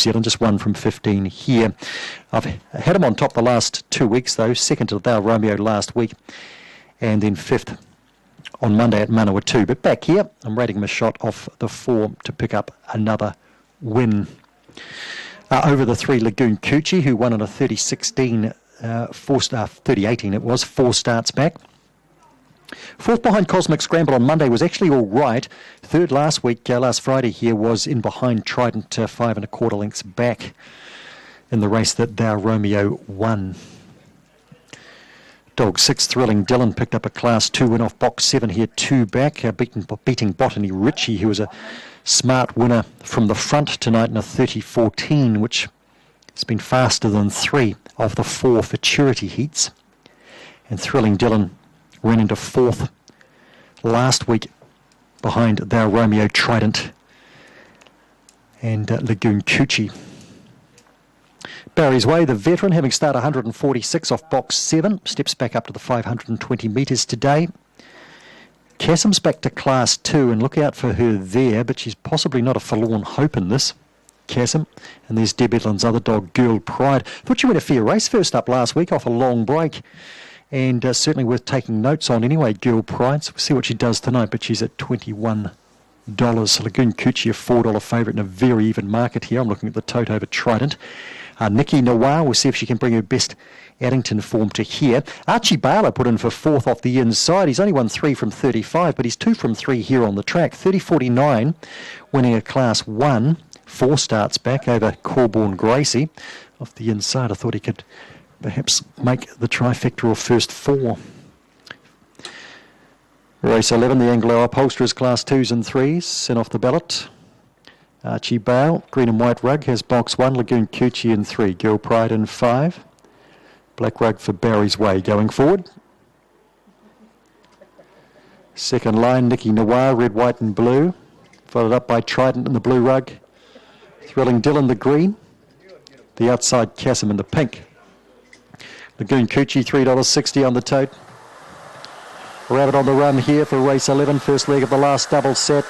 Zealand, just 1 from 15 here. I've had him on top the last 2 weeks, though. Second to Thou Romeo last week, and then 5th on Monday at Manawatu. But back here, I'm rating him a shot off the 4 to pick up another win. Over the 3, Lagoon Coochie, who won in a 30-18 it was, 4 starts back. 4th behind Cosmic Scramble on Monday was actually all right. 3rd last week, last Friday here, was in behind Trident, 5 1/4 lengths back in the race that Thou Romeo won. Dog 6, Thrilling Dylan, picked up a Class 2 win off box 7 here, 2 back, beating Botany Ritchie, who was a smart winner from the front tonight in a 30-14, which has been faster than 3 of the 4 futurity heats. And Thrilling Dylan ran into 4th last week behind Thou Romeo, Trident and Lagoon Coochie. Barry's Way, the veteran, having started 146 off box 7, steps back up to the 520 metres today. Cassim's back to Class 2, and look out for her there, but she's possibly not a forlorn hope in this, Cassim. And there's Deb Edlin's other dog, Girl Pride. Thought she went a fair race first up last week off a long break, and certainly worth taking notes on anyway, Girl Pride. So we'll see what she does tonight, but she's at $21. Lagoon Coochie, a $4 favourite in a very even market here. I'm looking at the tote over Trident. Nikki Noir, we'll see if she can bring her best Addington form to here. Archie Bale put in for 4th off the inside. He's only won 3 from 35, but he's 2 from 3 here on the track. 30-49, winning a Class 1, 4 starts back over Corborn Gracie. Off the inside, I thought he could perhaps make the trifecta of first 4. Race 11, the Anglo Upholsterers Class 2s and 3s, sent off the ballot. Archie Bale, green and white rug, has box 1, Lagoon Coochie in 3, Girl Pride in 5. Black rug for Barry's Way going forward. Second line, Nikki Noir, red, white and blue. Followed up by Trident in the blue rug. Thrilling Dylan, the green. The outside Cassim in the pink. Lagoon Coochie, $3.60 on the tote. Rabbit on the run here for race 11, first leg of the last double set.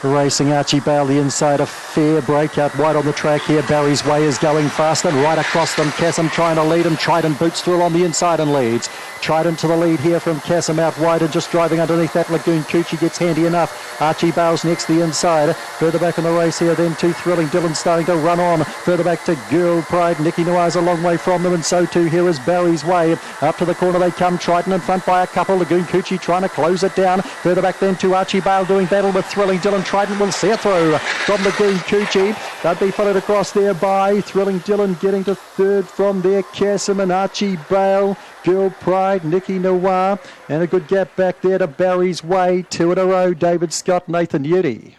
Racing Archie Bale, the inside, a fair breakout wide on the track here. Barry's Way is going fast and right across them. Cassim trying to lead him. Trident boots through on the inside and leads. Trident to the lead here from Cassim out wide and just driving underneath that. Lagoon Coochie gets handy enough. Archie Bale's next, the inside. Further back in the race here then to Thrilling Dylan starting to run on. Further back to Girl Pride. Nikki Noir's a long way from them, and so too here is Barry's Way. Up to the corner they come. Trident in front by a couple. Lagoon Coochie trying to close it down. Further back then to Archie Bale doing battle with Thrilling Dylan. Trident will see it through from Lagoon Coochie. They'll be followed across there by Thrilling Dylan, getting to 3rd from there. Cassim and Archie Bale. Girl Pride, Nikki Noir, and a good gap back there to Barry's Way. 2 in a row, David Scott, Nathan Udy.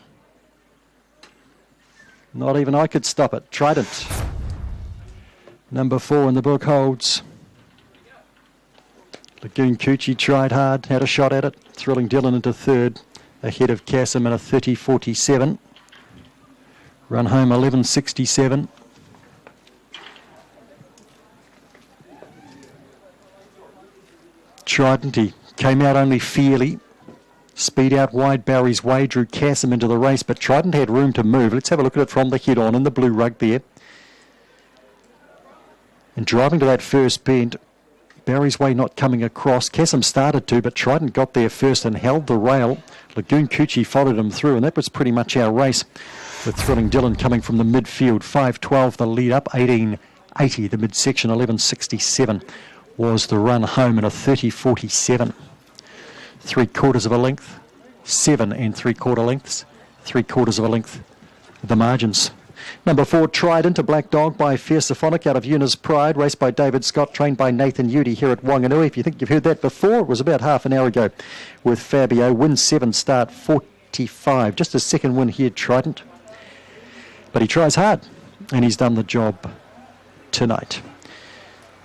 Not even I could stop it. Trident, number 4 in the book, holds. Lagoon Coochie tried hard, had a shot at it. Thrilling Dylan into 3rd, ahead of Cassim in a 30-47. Run home 11.67. Trident, he came out only fairly. Speed out wide, Barry's Way drew Cassim into the race, but Trident had room to move. Let's have a look at it from the head on in the blue rug there. And driving to that first bend, Barry's Way not coming across. Cassim started to, but Trident got there first and held the rail. Lagoon Coochie followed him through, and that was pretty much our race, with Thrilling Dylan coming from the midfield. 5.12 the lead up, 18.80 the midsection, 11.67 was the run home in a 30-47. 3/4 of a length, 7 3/4 lengths, 3/4 of a length, the margins. Number 4, Trident, a black dog by Fiercephonic out of Eunice Pride, raced by David Scott, trained by Nathan Udy here at Wanganui. If you think you've heard that before, it was about half an hour ago with Fabio. Win 7, start 45. Just a second win here, Trident. But he tries hard, and he's done the job tonight.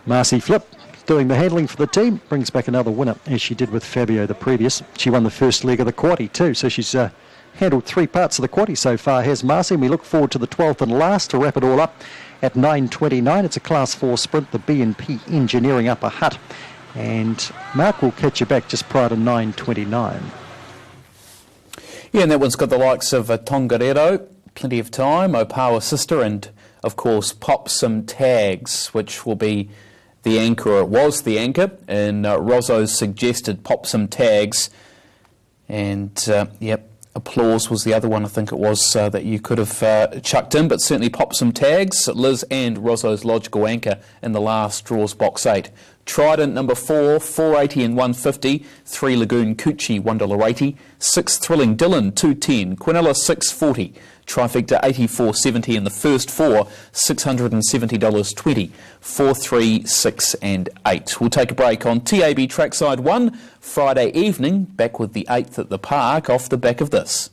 Marcy Flip, doing the handling for the team, brings back another winner, as she did with Fabio the previous. She won the first leg of the quaddie too, so she's handled 3 parts of the quaddie so far, has Marcy, and we look forward to the 12th and last to wrap it all up at 9.29. It's a Class 4 sprint, the B&P Engineering Upper Hutt, and Mark will catch you back just prior to 9.29. Yeah, and that one's got the likes of Tongariro, Plenty of Time, Opawa Sister, and of course Pop Some Tags, which will be the anchor, or it was the anchor, in Rozzo's suggested Pop Some Tags. And yep, Applause was the other one I think it was that you could have chucked in, but certainly Pop Some Tags, Liz and Rozzo's logical anchor in the last draw's box 8. Trident number 4, $4.80 and $1.50. 3 Lagoon Coochie, $1.80. 6 Thrilling Dylan, $2.10. Quinella, $6.40. Trifecta, $84.70 in the first 4, $670.20. 4, 3, 6 and 8. We'll take a break on TAB Trackside 1 Friday evening, back with the 8th at the park off the back of this.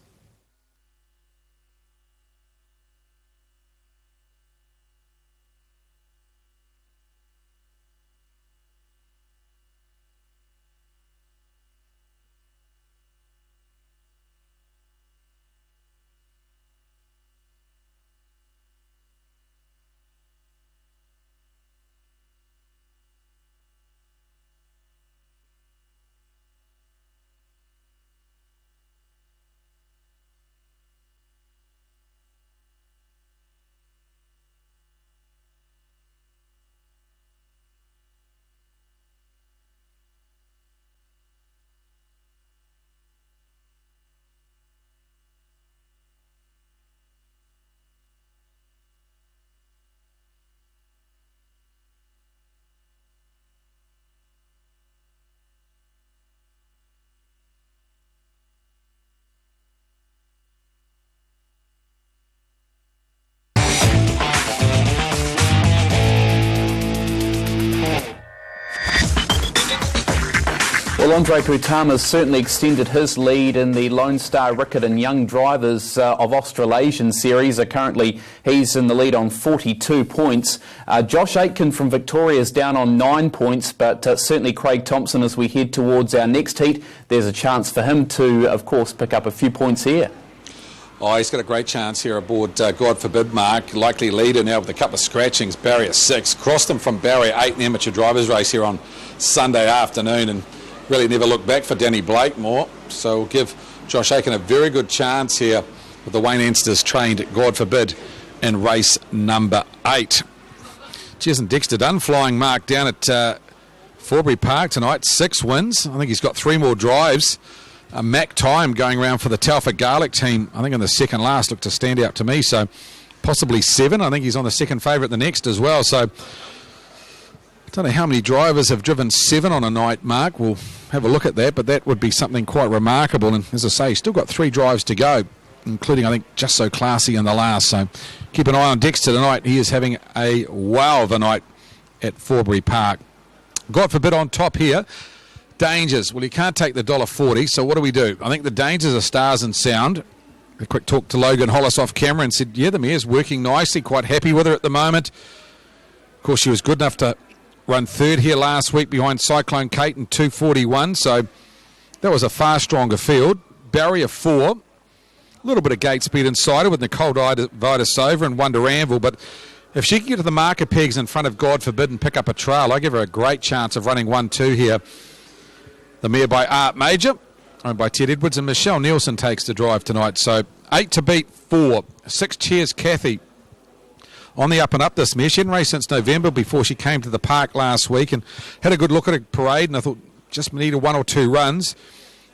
Well, Andre Putama's certainly extended his lead in the Lone Star Rickett and Young Drivers of Australasian Series. Currently, he's in the lead on 42 points. Josh Aitken from Victoria is down on 9 points, but certainly Craig Thompson, as we head towards our next heat, there's a chance for him to, of course, pick up a few points here. Oh, he's got a great chance here aboard God Forbid Mark. Likely leader now with a couple of scratchings. Barrier 6. Crossed him from Barrier 8 in the amateur drivers race here on Sunday afternoon, and really never looked back for Danny Blakemore. So we'll give Josh Aitken a very good chance here with the Wayne Ensters trained God Forbid in race number 8. Jason Dexter done flying Mark down at Forbury Park tonight. 6 wins. I think he's got 3 more drives. Mac Time going around for the Telford Garlic team, I think in the second last, looked to stand out to me. So possibly 7. I think he's on the second favourite the next as well. So I don't know how many drivers have driven 7 on a night, Mark. We'll have a look at that, but that would be something quite remarkable. And as I say, he's still got 3 drives to go, including, I think, Just So Classy in the last. So keep an eye on Dexter tonight. He is having a wow of a night at Forbury Park. God Forbid on top here. Dangers. Well, you can't take the $1.40, so what do? I think the Dangers are Stars and Sound. A quick talk to Logan Hollis off camera and said, yeah, the mare's working nicely, quite happy with her at the moment. Of course, she was good enough to run 3rd here last week behind Cyclone Kate in 2:41, so that was a far stronger field. Barrier 4, a little bit of gate speed inside her with Nicole Vidasova and Wonder Anvil, but if she can get to the marker pegs in front of God Forbid and pick up a trail, I give her a great chance of running 1-2 here. The mare by Art Major, owned by Ted Edwards, and Michelle Nielsen takes the drive tonight. So 8 to beat 4. 6 Cheers Kathy on the up and up this mare. She hadn't raced since November before she came to the park last week and had a good look at a parade, and I thought just needed 1 or 2 runs.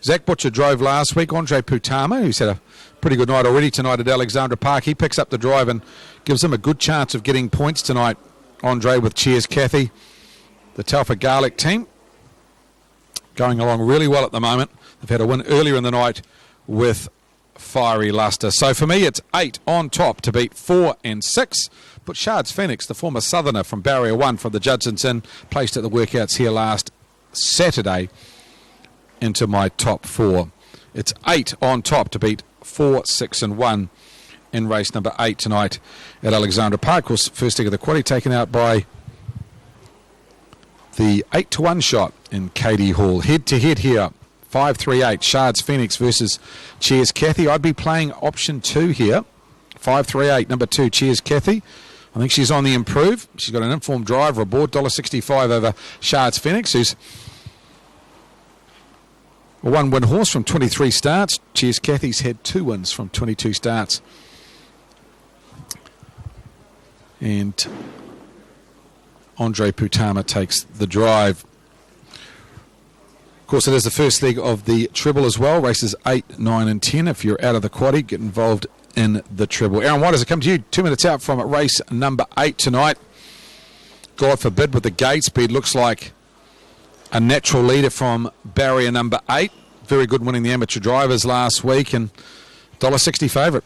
Zach Butcher drove last week. Andre Putama, who's had a pretty good night already tonight at Alexandra Park, he picks up the drive and gives him a good chance of getting points tonight. Andre with Cheers Kathy. The Telford Garlic team going along really well at the moment. They've had a win earlier in the night with Fiery Luster. So for me, it's 8 on top to beat 4 and 6. Put Shards Phoenix, the former Southerner from Barrier 1 from the Judson's Inn, placed at the workouts here last Saturday, into my top 4. It's 8 on top to beat 4, 6 and 1 in race number 8 tonight at Alexandra Park. Of course, first leg of the quaddy taken out by the 8-1 shot in Katie Hall. Head to head here, 5-3-8, Shards Phoenix versus Cheers Kathy. I'd be playing option 2 here, 5-3-8, number 2, Cheers Kathy. I think she's on the improve. She's got an informed driver aboard, $1.65 over Shards Phoenix, who's a 1-win horse from 23 starts. Cheers Kathy's had 2 wins from 22 starts And Andre Putama takes the drive. Of course, it is the first leg of the treble as well. Races 8, 9 and 10. If you're out of the quaddie, get involved in the treble. Aaron White, as I come to you, 2 minutes out from race number 8 tonight. God forbid, with the gate speed, looks like a natural leader from barrier number 8. Very good winning the amateur drivers last week, and $1.60 favourite.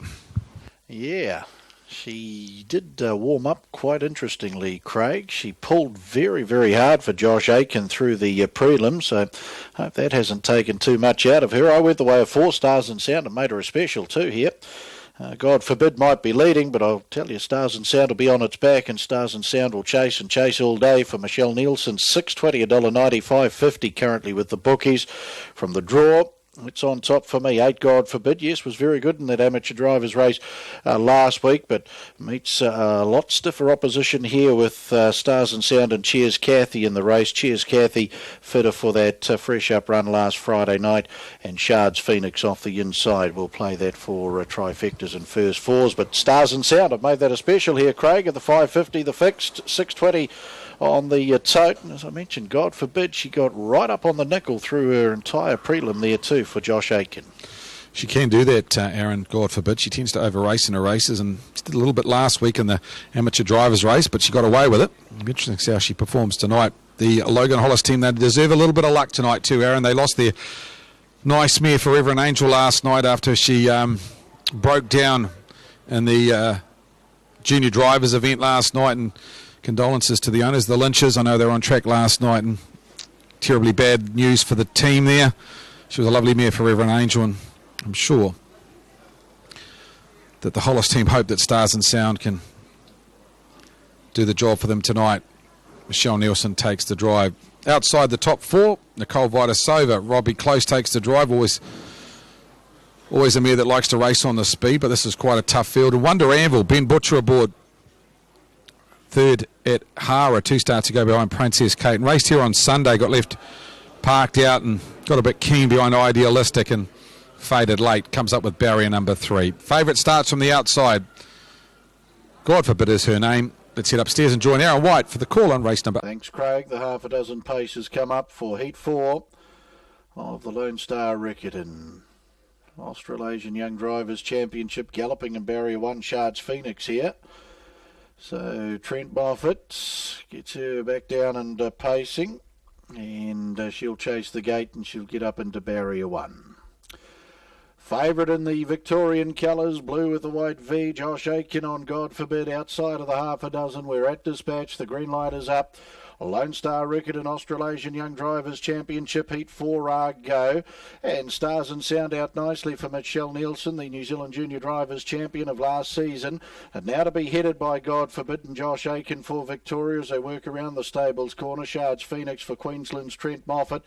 Yeah, she did warm up quite interestingly, Craig. She pulled very, very hard for Josh Aiken through the prelims, so I hope that hasn't taken too much out of her. I went the way of 4 Stars and Sound and made her a special too here. God forbid might be leading, but I'll tell you, Stars and Sound will be on its back, and Stars and Sound will chase and chase all day for Michelle Nielsen. $6.20, $1.90, $5.50 currently with the bookies from the draw. It's on top for me. 8 God forbid, yes, was very good in that amateur drivers race last week, but meets a lot stiffer opposition here with Stars and Sound and Cheers Cathy in the race. Cheers Cathy fitter for that fresh up run last Friday night, and Shards Phoenix off the inside. We'll play that for trifectas and first fours, but Stars and Sound, I've made that a special here, Craig, at the $5.50, the fixed, $6.20 on the tote. And as I mentioned, God forbid, she got right up on the nickel through her entire prelim there too for Josh Aiken. She can do that, Aaron, God forbid. She tends to over-race in her races, and she did a little bit last week in the amateur drivers race, but she got away with it. It'll be interesting to see how she performs tonight. The Logan Hollis team, they deserve a little bit of luck tonight too, Aaron. They lost their nice mare Forever and Angel last night after she broke down in the junior drivers event last night, and condolences to the owners, the Lynches. I know they were on track last night, and terribly bad news for the team there. She was a lovely mare, Forever and Angel, and I'm sure that the Hollis team hope that Stars and Sound can do the job for them tonight. Michelle Nielsen takes the drive. Outside the top 4, Nicole Vitasova. Robbie Close takes the drive. Always a mare that likes to race on the speed, but this is quite a tough field. And Wonder Anvil, Ben Butcher aboard. Third at Hara, 2 starts to go behind Princess Kate. And raced here on Sunday, got left parked out and got a bit keen behind Idealistic and faded late. Comes up with barrier number 3. Favourite starts from the outside. God forbid is her name. Let's head upstairs and join Aaron White for the call on race number. Thanks, Craig. The half a dozen paces come up for Heat 4 of the Lone Star Rickerton Australasian Young Drivers Championship, galloping in barrier 1, Shards Phoenix here. So Trent Moffat gets her back down and pacing, and she'll chase the gate and she'll get up into barrier 1. Favourite in the Victorian colours, blue with the white V, Josh Aiken on God forbid. Outside of the half a dozen, we're at dispatch, the green light is up. Lone Star Rickerton Australasian Young Drivers Championship, Heat 4 are go. And Stars and Sound out nicely for Michelle Nielsen, the New Zealand Junior Drivers Champion of last season. And now to be headed by God forbid and Josh Aiken for Victoria as they work around the stables corner. Shards Phoenix for Queensland's Trent Moffat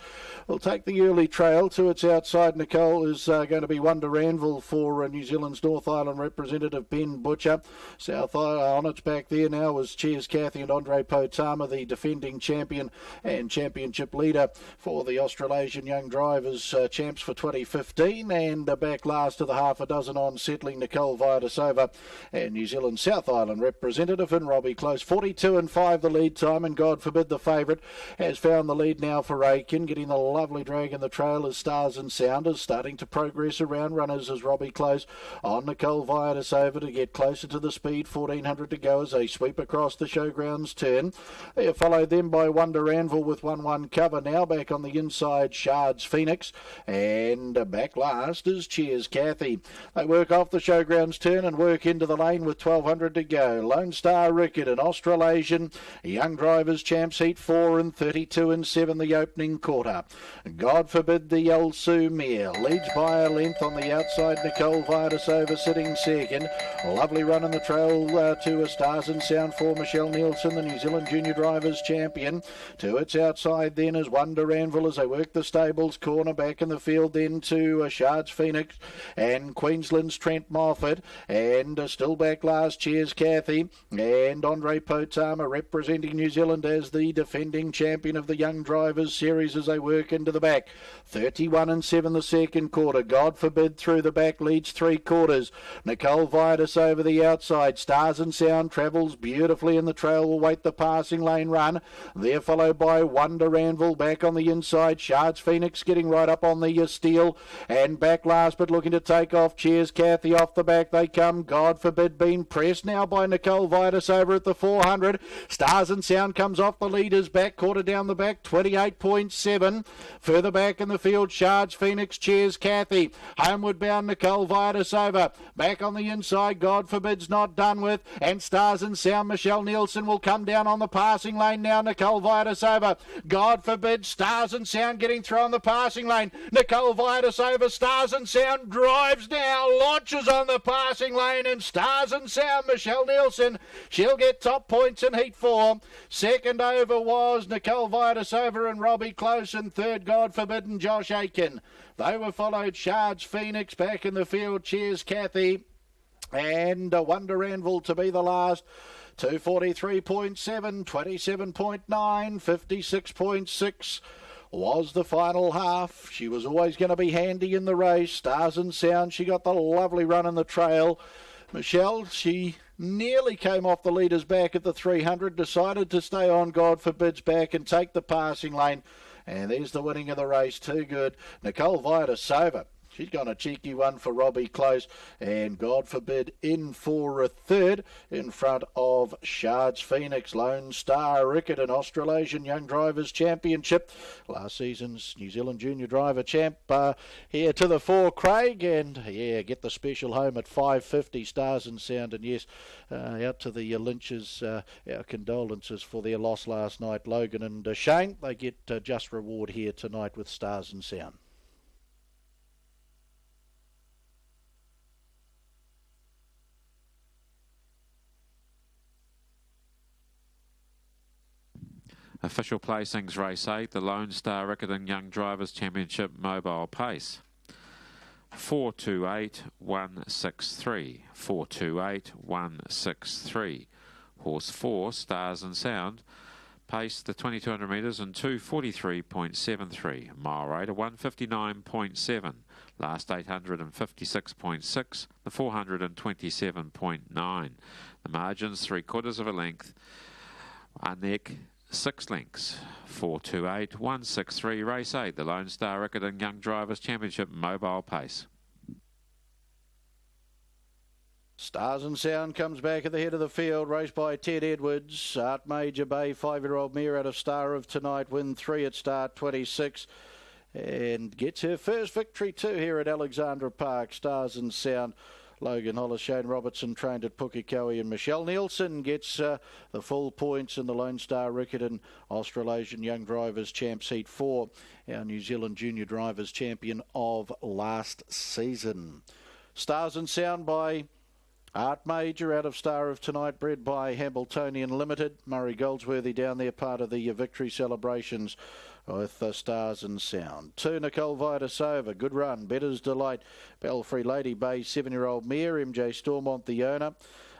will take the early trail. To its outside, Nicole is going to be Wonder Anvil for New Zealand's North Island representative Ben Butcher. South Island on its back there now was Cheers Cathy and Andre Potama, the defending champion and championship leader for the Australasian Young Drivers champs for 2015, and back last of the half a dozen on settling Nicole Vitasova and New Zealand South Island representative and Robbie Close. 42-5 the lead time, and God forbid the favourite has found the lead now for Aiken. Getting the lovely drag in the trail as Stars and Sounders starting to progress around runners as Robbie Close on Nicole Vitasova to get closer to the speed. 1400 to go as they sweep across the showgrounds turn. They are followed then by Wonder Anvil with 1-1 cover. Now back on the inside, Shards Phoenix, and back last is Cheers Cathy. They work off the showgrounds turn and work into the lane with 1200 to go. Lone Star Rickerton Australasian Young Drivers Champs Heat 4 and 32-7 the opening quarter. God forbid the El Sue mare leads by a length on the outside. Nicole Vitasova sitting second. Lovely run in the trail to a Stars and Sound for Michelle Nielsen, the New Zealand Junior Drivers Champion champion. To its outside then is Wonder Anvil as they work the stables. Corner back in the field then to Shards Phoenix and Queensland's Trent Moffat. And still back last, Cheers Kathy. And Andre Potama representing New Zealand as the defending champion of the Young Drivers Series as they work into the back. 31-7 the second quarter. God Forbid through the back leads 3/4. Nicole Vitus over the outside. Stars and Sound travels beautifully in the trail. Will wait the passing lane run. There followed by Wonder Anvil back on the inside. Shards Phoenix getting right up on the steel. And back last but looking to take off. Cheers Kathy off the back they come. God Forbid being pressed now by Nicole Vitus over at the 400. Stars and Sound comes off the leaders back. Quarter down the back. 28.7. Further back in the field. Shards Phoenix. Cheers Kathy. Homeward bound Nicole Vitus over. Back on the inside. God Forbid's not done with. And Stars and Sound. Michelle Nielsen will come down on the passing lane now. Nicole Vitus over. God Forbid. Stars and Sound getting through on the passing lane. Nicole Vitus over. Stars and Sound drives now. Launches on the passing lane. And Stars and Sound. Michelle Nielsen. She'll get top points in Heat 4. Second over was Nicole Vitus over and Robbie Close. And third God Forbid and Josh Aiken. They were followed Shards Phoenix back in the field. Cheers Kathy. And Wonder Anvil to be the last. 243.7, 27.9, 56.6 was the final half. She was always going to be handy in the race. Stars and Sound, she got the lovely run in the trail. Michelle, she nearly came off the leader's back at the 300, decided to stay on God Forbid's back and take the passing lane. And there's the winning of the race. Too good. Nicole Vitus over. She's got a cheeky one for Robbie Close, and God Forbid in for a third in front of Shards Phoenix. Lone Star Riccarton Australasian Young Drivers Championship. Last season's New Zealand Junior Driver Champ here to the fore, Craig, and get the special home at 5:50 Stars and Sound. And yes, out to the Lynches, our condolences for their loss last night, Logan and Shane. They get just reward here tonight with Stars and Sound. Official placings race 8, the Lone Star Riccarton Young Drivers Championship mobile pace. 428.163. 428.163. Horse 4, Stars and Sound, paced the 2200 metres in 243.73. Mile rate of 159.7. Last 856.6. The 427.9. The margins 3/4 of a length. Our neck 6 lengths. 428.163. Race 8, the Lone Star Riccarton Young Drivers Championship mobile pace. Stars and Sound comes back at the head of the field, raced by Ted Edwards. Art Major Bay, 5-year-old mare out of Star of Tonight, win 3 at start 26. And gets her first victory too here at Alexandra Park. Stars and Sound. Logan Hollis, Shane Robertson trained at Pukekohe, and Michelle Nielsen gets the full points in the Lone Star Riccarton Australasian Young Drivers Champs Heat 4, our New Zealand Junior Drivers Champion of last season. Stars and Sound by Art Major out of Star of Tonight, bred by Hambletonian Limited. Murray Goldsworthy down there, part of the victory celebrations with Stars and Sound. 2, Nicole Vitus over. Good run. Better's Delight. Belfry Lady Bay, 7-year-old mare. MJ Stormont, the owner.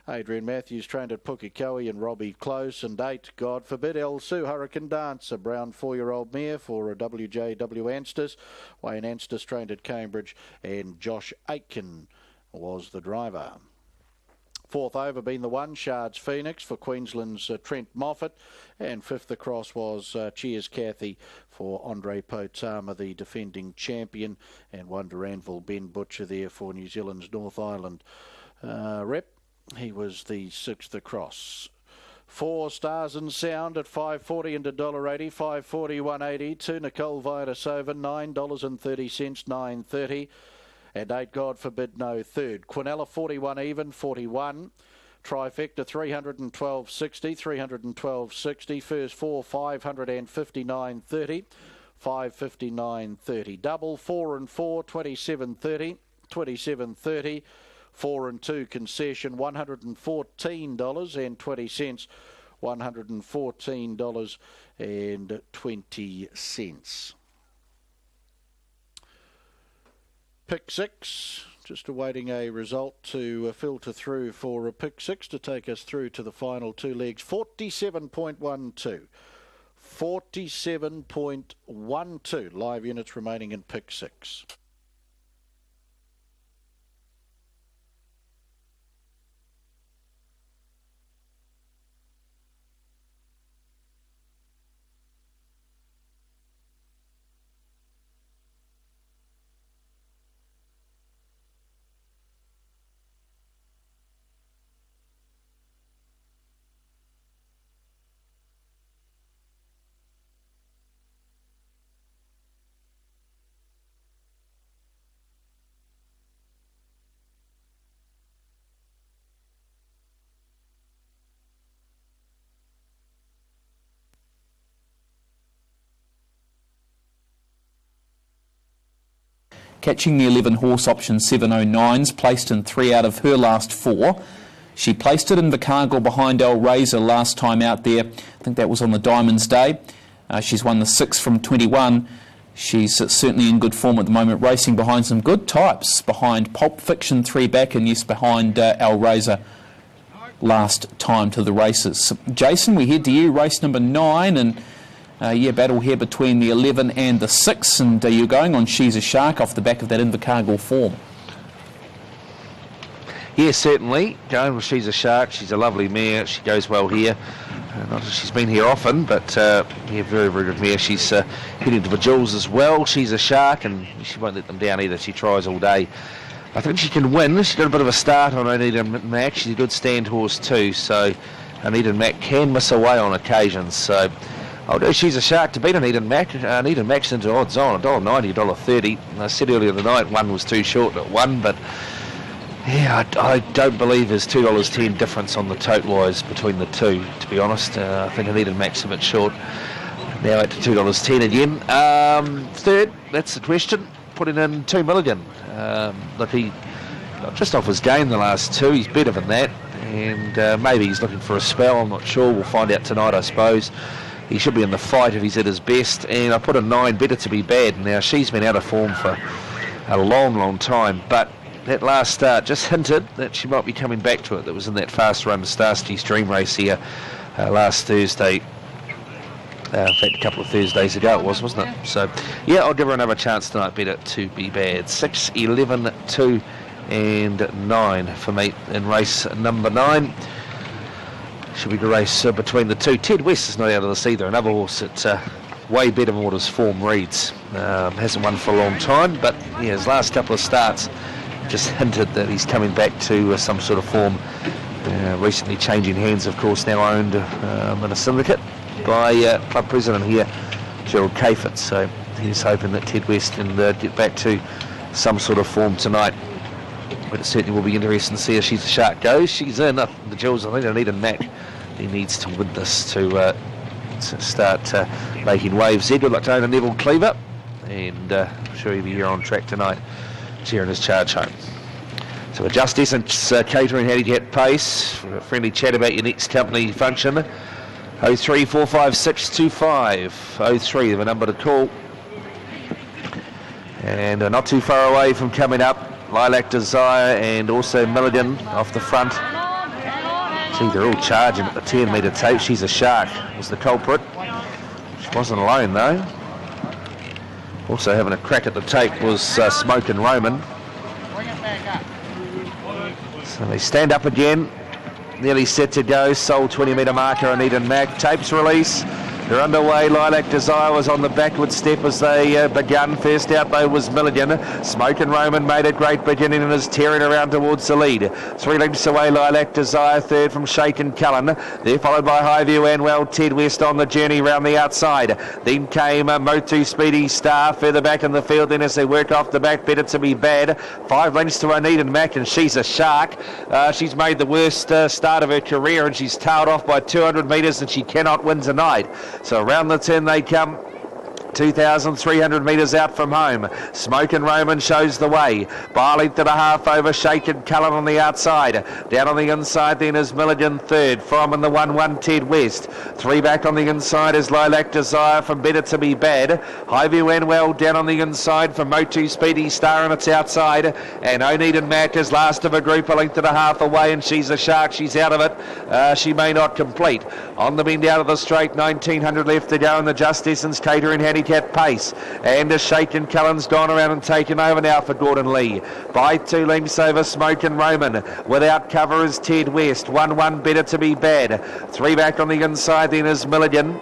Adrian Matthews trained at Pukekohe and Robbie Close. And 8, God Forbid, El Sue Hurricane Dance, a brown 4-year-old mare for a WJW Anstis. Wayne Anstis trained at Cambridge, and Josh Aitken was the driver. 4th over being the 1, Shards Phoenix for Queensland's Trent Moffat. And 5th across was Cheers Kathy for Andre Potama, the defending champion. And Wonder Anvil, Ben Butcher there for New Zealand's North Island rep. He was the 6th across. 4, Stars and Sound at $5.40 and $1.80, $5.40, $1.80. 2, Nicole Vitus over, $9.30, $9.30. And 8, God Forbid, no third. Quinella, 41 even, 41. Trifecta, 312.60, 312.60. First 4, 559.30, 559.30. Double, 4 and 4, 27.30, 27.30. 4 and 2 concession, $114.20. $114.20. Pick 6, just awaiting a result to filter through for a pick 6 to take us through to the final two legs. 47.12. 47.12 live units remaining in pick 6. Catching the 11 horse option 709s, placed in 3 out of her last 4. She placed it in Invercargill behind El Razor last time out there. I think that was on the Diamonds Day. She's won the 6 from 21. She's certainly in good form at the moment, racing behind some good types, behind Pulp Fiction 3 back, and yes, behind El Razor last time to the races. Jason, we head to you, race number 9, and battle here between the 11 and the 6, and you're going on She's a Shark off the back of that Invercargill form. Yeah, certainly. Going with She's a Shark. She's a lovely mare. She goes well here. Not that she's been here often, but very, very good mare. She's heading to the Jules as well. She's a Shark, and she won't let them down either. She tries all day. I think she can win. She's got a bit of a start on Anita Mack. She's a good stand horse too, so Anita Mack can miss away on occasions. So I'll do She's a Shark to beat Anita Mack. Anita Mack's into odds on $1.90, $1.30. I said earlier tonight one was too short at 1, but yeah, I don't believe there's $2.10 difference on the tote-wise between the two, to be honest. I think Anita Mack's a bit short. Now at $2.10 again. Third, that's the question. Putting in $2 million. Look, he just off his game the last 2. He's better than that, and maybe he's looking for a spell. I'm not sure. We'll find out tonight, I suppose. He should be in the fight if he's at his best. And I put a 9, better to be bad. Now, she's been out of form for a long, long time, but that last start just hinted that she might be coming back to it. That was in that fast run Starsty's Dream Race here last Thursday. In fact, a couple of Thursdays ago it was, wasn't it? So, yeah, I'll give her another chance tonight. Better to be bad. 6, 11, 2 and 9 for me in race number 9. Should be the race between the two. Ted West is not out of this either. Another horse that's way better than what his form reads. Hasn't won for a long time, but yeah, his last couple of starts just hinted that he's coming back to some sort of form. Recently changing hands, of course, now owned in a syndicate by club president here, Gerald Cafit. So he's hoping that Ted West can get back to some sort of form tonight. But it certainly will be interesting to see how She's a Shark goes. She's in the Jules. I think Anita Mack. He needs to win this to start making waves. Good luck to owner Neville Cleaver, and I'm sure he'll be here on track tonight, cheering his charge home. So adjust Essence Catering, how do you get pace? For a friendly chat about your next company function. 0345625 03, the number to call. And not too far away from coming up, Lilac Desire and also Milligan off the front. See, they're all charging at the 10-metre tape. She's a Shark was the culprit. She wasn't alone though. Also having a crack at the tape was Smoke and Roman. So they stand up again. Nearly set to go. Sole 20-metre marker, Anita Mack. Tapes release. They're underway. Lilac Desire was on the backward step as they begun. First out though was Milligan. Smoke and Roman made a great beginning and is tearing around towards the lead. 3 lengths away, Lilac Desire. Third from Shaken Cullen. They're followed by Highview and well Ted West on the journey round the outside. Then came Motu Speedy Star further back in the field. Then as they work off the back, Better to be Bad. 5 lengths to Anita Mack, and She's a Shark. She's made the worst start of her career, and she's tailed off by 200 metres, and she cannot win tonight. So around the turn they come. 2,300 metres out from home. Smoke and Roman shows the way. By a length and a half over Shaken Cullen on the outside. Down on the inside then is Milligan third. From in the 1-1 Ted West. 3 back on the inside is Lilac Desire from Better to Be Bad. Highview Enwell down on the inside from Motu Speedy Star on its outside. And O'Need and Mac is last of a group, a length and a half away, and She's a Shark. She's out of it. She may not complete. On the bend out of the straight, 1900 left to go in the Just Essence Catering handicap pace. And a Shaken Cullen's gone around and taken over now for Gordon Lee. By 2 lengths over Smoke and Roman. Without cover is Ted West. 1-1 Better to Be Bad. 3 back on the inside then is Milligan.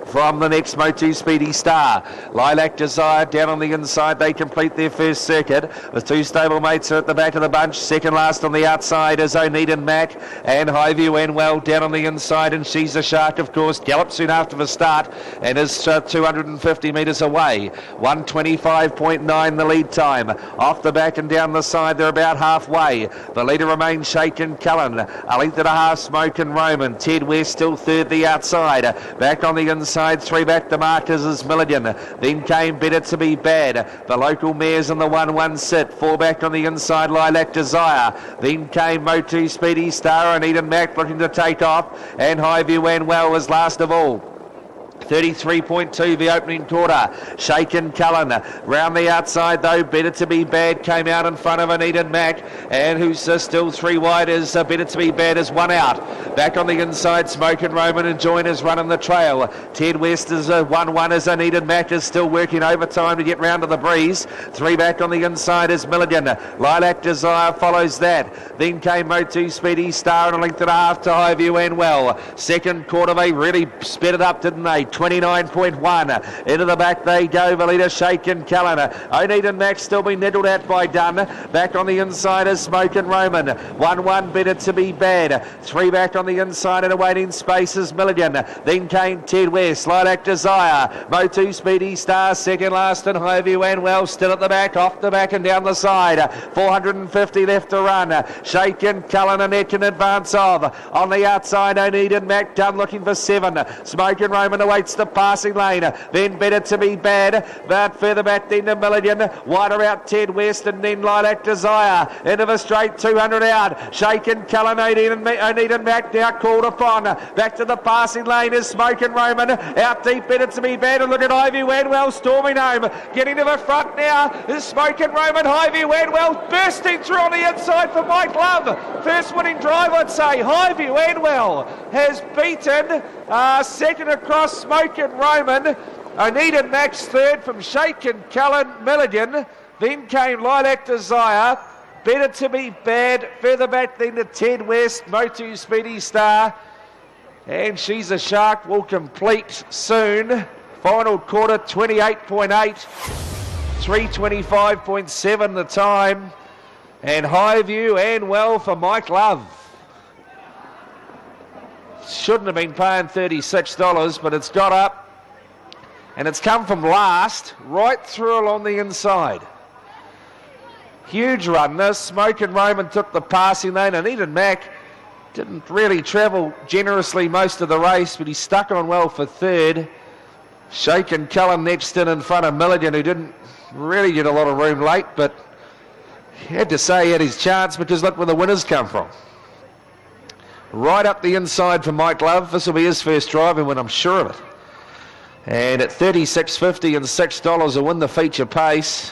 From the next Motu Speedy Star. Lilac Desire down on the inside. They complete their first circuit with 2 stablemates at the back of the bunch. Second last on the outside is O'Need and Mac. And Highview Enwell down on the inside. And She's a Shark, of course, gallops soon after the start and is 250 metres away. 125.9 the lead time. Off the back and down the side, they're about halfway. The leader remains Shaken Cullen. A length and a half Smoke and Roman. Ted West still third the outside. Back on the inside. 3 back the markers is Milligan. Then came Better to Be Bad. The local mares in the 1-1 sit. 4 back on the inside, Lilac Desire. Then came Motu Speedy Star and Eden Mac looking to take off. And Highview Enwell was last of all. 33.2 the opening quarter. Shaken Cullen round the outside though. Better to Be Bad came out in front of Anita Mac, and who's still 3 wide is Better to Be Bad is 1 out. Back on the inside, Smoke and Roman and Joiners running the trail. Ted West is 1-1 as Anita Mac is still working overtime to get round to the breeze. 3 back on the inside is Milligan. Lilac Desire follows that. Then came Motu Speedy Star and a length and a half to Highview Enwell. Second quarter they really sped it up, didn't they? 29.1. Into the back they go. The leader Shaken Cullen. O'Need and Max still being niddled at by Dunn. Back on the inside is Smoke and Roman. 1-1 Better to Be Bad. 3 back on the inside and awaiting space is Milligan. Then came Ted West. Lilac Desire. Motu Speedy Star second last, and Highview Enwell still at the back. Off the back and down the side. 450 left to run. Shaken Cullen a neck in advance of. On the outside O'Need and Mac Dunn looking for 7. Smoke and Roman awaits the passing lane. Then Better to Be Bad, but further back then to Milligan. Wider out Ted West and then Lilac Desire. Into the straight, 200 out. Shaken Cullen, O'Need and Mac now called upon. Back to the passing lane is Smoke and Roman. Out deep, Better to Be Bad, and look at Highview Enwell storming home. Getting to the front now is Smoke and Roman. Highview Enwell bursting through on the inside for Mike Love. First winning drive, I'd say. Highview Enwell has beaten second across Smoke and Roman. Anita Max third from Shaken Cullen, Milligan. Then came Lilac Desire. Better to Be Bad. Further back then to Ted West, Motu Speedy Star. And She's a Shark will complete soon. Final quarter, 28.8. 325.7 the time. And Highview Enwell for Mike Love. Shouldn't have been paying $36, but it's got up. And it's come from last, right through along the inside. Huge run this. Smoke and Roman took the passing lane, and Eden Mac didn't really travel generously most of the race, but he stuck on well for third. Shaken Cullen next in front of Milligan, who didn't really get a lot of room late, but he had to say he had his chance because look where the winners come from. Right up the inside for Mike Love. This will be his first driving win, I'm sure of it. And at $36.50 and $6 a win the feature pace.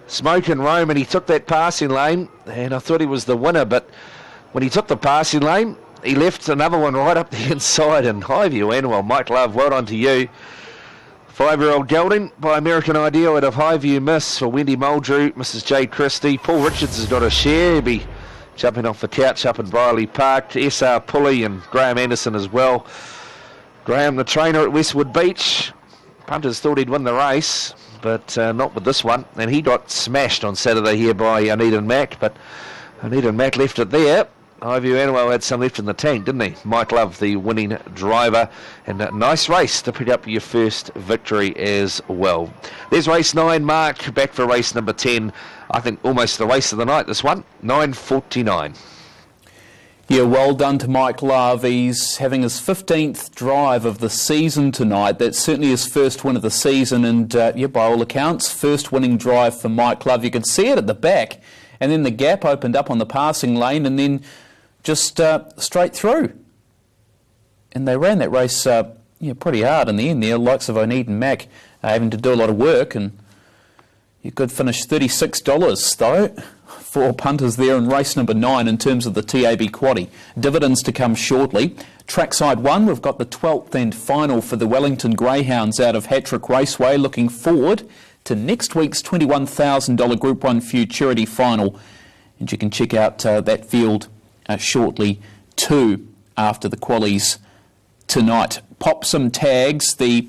Smoke and Roman, he took that passing lane, and I thought he was the winner, but when he took the passing lane, he left another one right up the inside, and Highview Enwell, Mike Love, well done to you. 5-year-old gelding by American Ideal out of Highview Miss for Wendy Muldrew, Mrs. J. Christie. Paul Richards has got a share. He'll be jumping off the couch up in Brierley Park. S.R. Pulley and Graham Anderson as well. Graham, the trainer at Westwood Beach. Punters thought he'd win the race, but not with this one. And he got smashed on Saturday here by Anita Mac, but Anita Mac left it there. Highview Enwell had some left in the tank, didn't he? Mike Love, the winning driver, and a nice race to pick up your first victory as well. There's race 9, Mark, back for race number 10. I think almost the race of the night, this one, 9:49. Yeah, well done to Mike Love. He's having his 15th drive of the season tonight. That's certainly his first win of the season, and by all accounts, first winning drive for Mike Love. You could see it at the back, and then the gap opened up on the passing lane, and then just straight through. And they ran that race pretty hard in the end there, likes of O'Neid and Mack having to do a lot of work, and you could finish $36 though for punters there in race number 9 in terms of the TAB Quaddie. Dividends to come shortly. Trackside 1, we've got the 12th and final for the Wellington Greyhounds out of Hattrick Raceway. Looking forward to next week's $21,000 Group 1 Futurity final. And you can check out that field shortly too after the qualies tonight. Pop some tags. The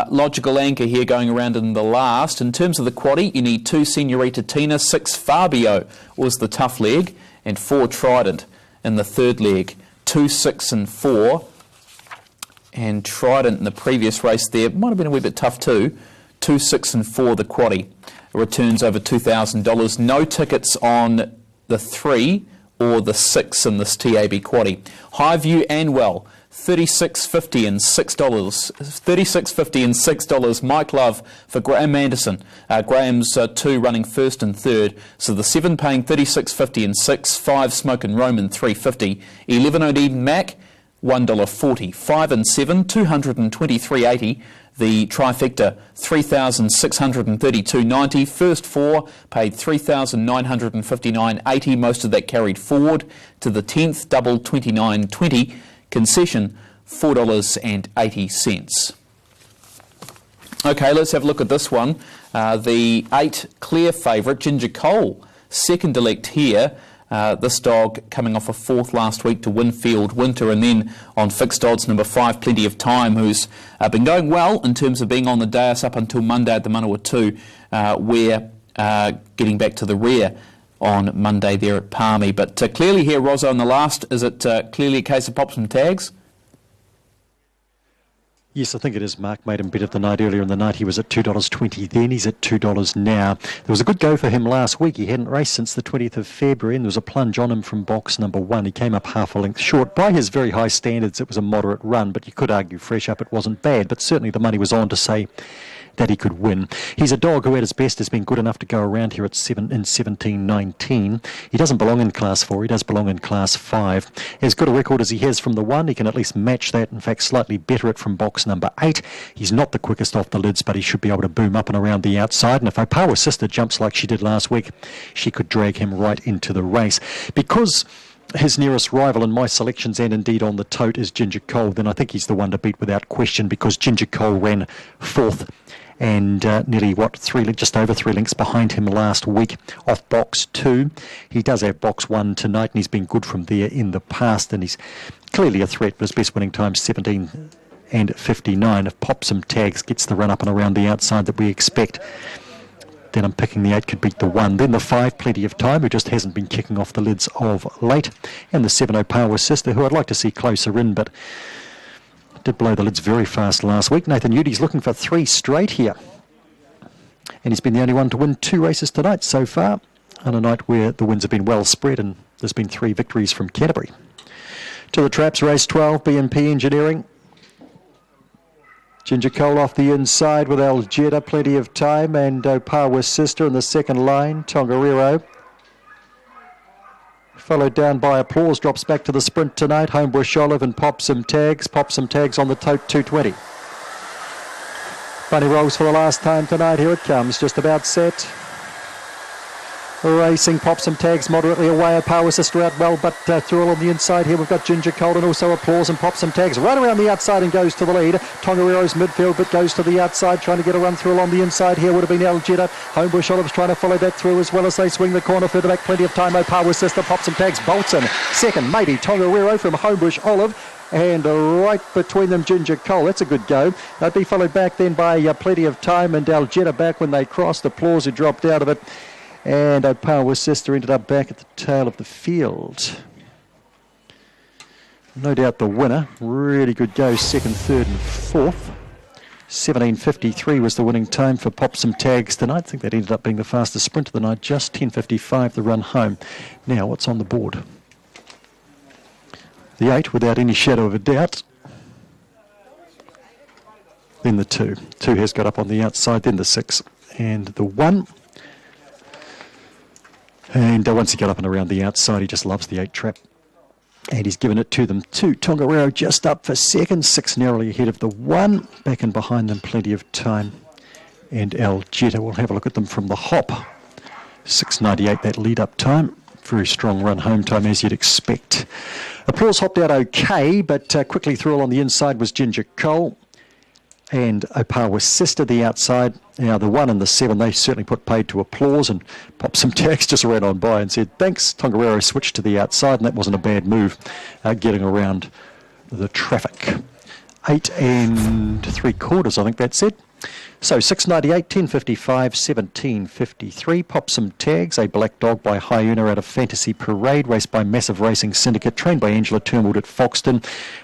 logical anchor here going around in the last. In terms of the quaddie, you need 2 Senorita Tina, 6 Fabio was the tough leg, and 4 Trident in the third leg. 2, 6 and 4. And Trident in the previous race there might have been a wee bit tough too. 2, 6 and 4 the quaddie. Returns over $2,000. No tickets on the 3 or the 6 in this TAB Quaddie. Highview and Well. $36.50 and $6. $36.50 and $6. Mike Love for Graham Anderson. Graham's 2 running first and third. So the 7 paying $36.50 and 6. 5 Smoke and Roman $3.50. 11 O'Neid Mac $1.40. 5 and 7 $223.80. The trifecta $3,632.90. First 4 paid $3,959.80. Most of that carried forward to the 10th double $29.20. Concession $4.80. Okay, let's have a look at this one. The 8 clear favourite, Ginger Cole, second elect here. This dog coming off a 4th last week to Winfield Winter, and then on fixed odds number 5, Plenty of Time, who's been going well in terms of being on the dais up until Monday at the Manawa 2, where getting back to the rear on Monday there at Palmy. But clearly here, Rosso, in the last, is it clearly a case of pop some tags? Yes, I think it is. Mark made him bet of the night earlier in the night. He was at $2.20 then. He's at $2 now. There was a good go for him last week. He hadn't raced since the 20th of February, and there was a plunge on him from box number 1. He came up half a length short. By his very high standards, it was a moderate run, but you could argue fresh up it wasn't bad. But certainly the money was on to say that he could win. He's a dog who at his best has been good enough to go around here at 17-19. He doesn't belong in Class 4, he does belong in Class 5. As good a record as he has from the 1, he can at least match that, in fact slightly better it from box number 8. He's not the quickest off the lids, but he should be able to boom up and around the outside, and if Opawa's sister jumps like she did last week, she could drag him right into the race. Because his nearest rival in my selections and indeed on the tote is Ginger Cole, then I think he's the one to beat without question, because Ginger Cole ran 4th and nearly, just over 3 lengths behind him last week off box 2. He does have box 1 tonight, and he's been good from there in the past, and he's clearly a threat. But his best winning time 17 and 59. If Pop Some Tags gets the run up and around the outside that we expect, then I'm picking the 8 could beat the 1. Then the 5, Plenty of Time, who just hasn't been kicking off the lids of late, and the 7, Opawa's Sister, who I'd like to see closer in, but did blow the lids very fast last week. Nathan Udy's looking for 3 straight here, and he's been the only one to win 2 races tonight so far, on a night where the wins have been well spread, and there's been 3 victories from Canterbury. To the traps, race 12, BNP Engineering. Ginger Cole off the inside with Alexandra, Plenty of Time, and Opawa's Sister in the second line. Tongariro, followed down by Applause, drops back to the sprint tonight. Homebush Olive and Pop Some Tags. Pop Some Tags on the tote, 220. Bunny rolls for the last time tonight. Here it comes, just about set. Racing, Pop Some Tags moderately away. Opawa's Sister out well, but through all on the inside here we've got Ginger Cole and also Applause, and Pop Some Tags right around the outside and goes to the lead. Tongariro's midfield, but goes to the outside, trying to get a run through along the inside here would have been Algeta. Homebush Olive's trying to follow that through as well as they swing the corner further back. Plenty of Time. Opawa's Sister, Pop Some Tags bolts in second, maybe Tongariro from Homebush Olive, and right between them Ginger Cole. That's a good go. They'd be followed back then by Plenty of Time and Algeta back when they crossed. Applause who dropped out of it, and Opawa's Sister ended up back at the tail of the field. No doubt the winner. Really good go, second, third and fourth. 17.53 was the winning time for Pop Some Tags tonight. I think that ended up being the fastest sprint of the night, just 10.55 the run home. Now, what's on the board? The 8 without any shadow of a doubt. Then the 2. 2 has got up on the outside, then the 6 and the 1. And once he got up and around the outside, he just loves the 8 trap. And he's given it to them. 2, Tongariro just up for second. 6 narrowly ahead of the 1. Back and behind them, plenty of time. And Algeta, we'll have a look at them from the hop. 6.98, that lead-up time. Very strong run home time, as you'd expect. Applause hopped out okay, but quickly through along the inside was Ginger Cole. And Opawa's sister, the outside. Now, the 1 and the 7, they certainly put paid to Applause, and Popped Some Tags just ran on by and said, thanks. Tongariro switched to the outside, and that wasn't a bad move, getting around the traffic. 8 3/4, I think that's it. So 6.98, 10.55, 17.53. Pop Some Tags, a black dog by Hyuna out of Fantasy Parade, raced by Massive Racing Syndicate, trained by Angela Turnwood at Foxton.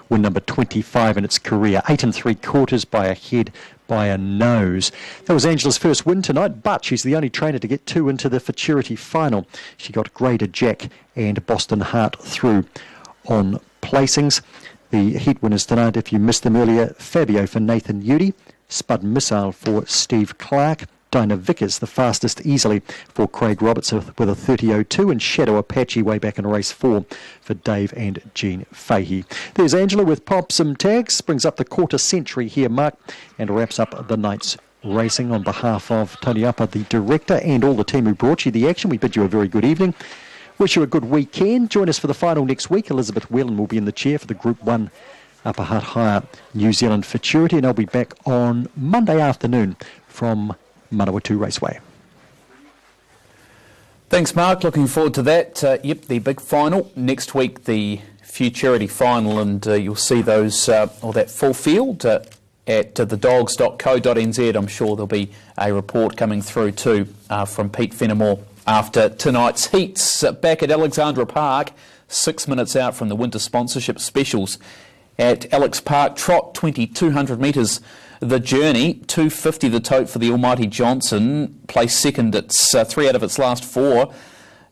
Win number 25 in its career. 8 3/4 by a head, by a nose. That was Angela's first win tonight, but she's the only trainer to get 2 into the Futurity final. She got Grader Jack and Boston Heart through on placings. The heat winners tonight, if you missed them earlier, Fabio for Nathan Udy, Spud Missile for Steve Clark, Dinah Vickers, the fastest easily for Craig Roberts with a 30.02, and Shadow Apache way back in race 4 for Dave and Jean Fahey. There's Angela with Pop Some Tags, brings up the quarter century here, Mark, and wraps up the night's racing. On behalf of Tony Upper, the director, and all the team who brought you the action, we bid you a very good evening. Wish you a good weekend. Join us for the final next week. Elizabeth Whelan will be in the chair for the Group 1 Upper Hutt Hire New Zealand Futurity, and I'll be back on Monday afternoon from Manawatu Raceway. Thanks, Mark. Looking forward to that. The big final. Next week, the Futurity final, and you'll see those, or that full field at thedogs.co.nz. I'm sure there'll be a report coming through too from Pete Fenimore after tonight's heats. Back at Alexandra Park, 6 minutes out from the winter sponsorship specials. At Alex Park, trot 2,200 metres the journey, 250 the tote for the Almighty Johnson, placed second. It's 3 out of its last 4,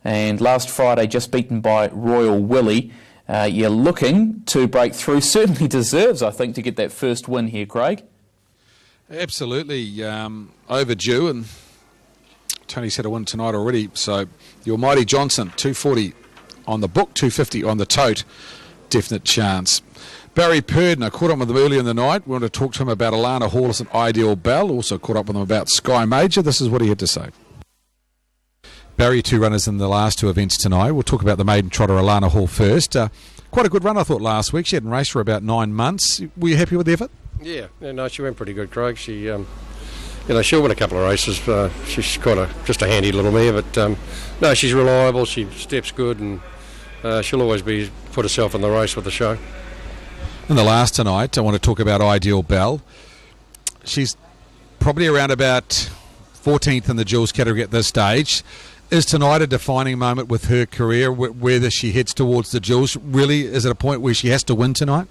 and last Friday just beaten by Royal Willie. You're looking to break through, certainly deserves, I think, to get that first win here, Craig. Absolutely overdue, and Tony's had a win tonight already, so the Almighty Johnson, 240 on the book, 250 on the tote, definite chance. Barry Purdon, I caught up with him earlier in the night. We want to talk to him about Alana Hall and Ideal Bell. Also caught up with him about Sky Major. This is what he had to say. Barry, 2 runners in the last 2 events tonight. We'll talk about the maiden trotter Alana Hall first. Quite a good run, I thought, last week. She hadn't raced for about 9 months. Were you happy with the effort? Yeah, no, she went pretty good, Craig. She, she'll win a couple of races. She's quite just a handy little mare, but no, she's reliable. She steps good, and she'll always put herself in the race with the show. In the last tonight, I want to talk about Ideal Bell. She's probably around about 14th in the Jules category at this stage. Is tonight a defining moment with her career, whether she heads towards the Jules? Really, is it a point where she has to win tonight?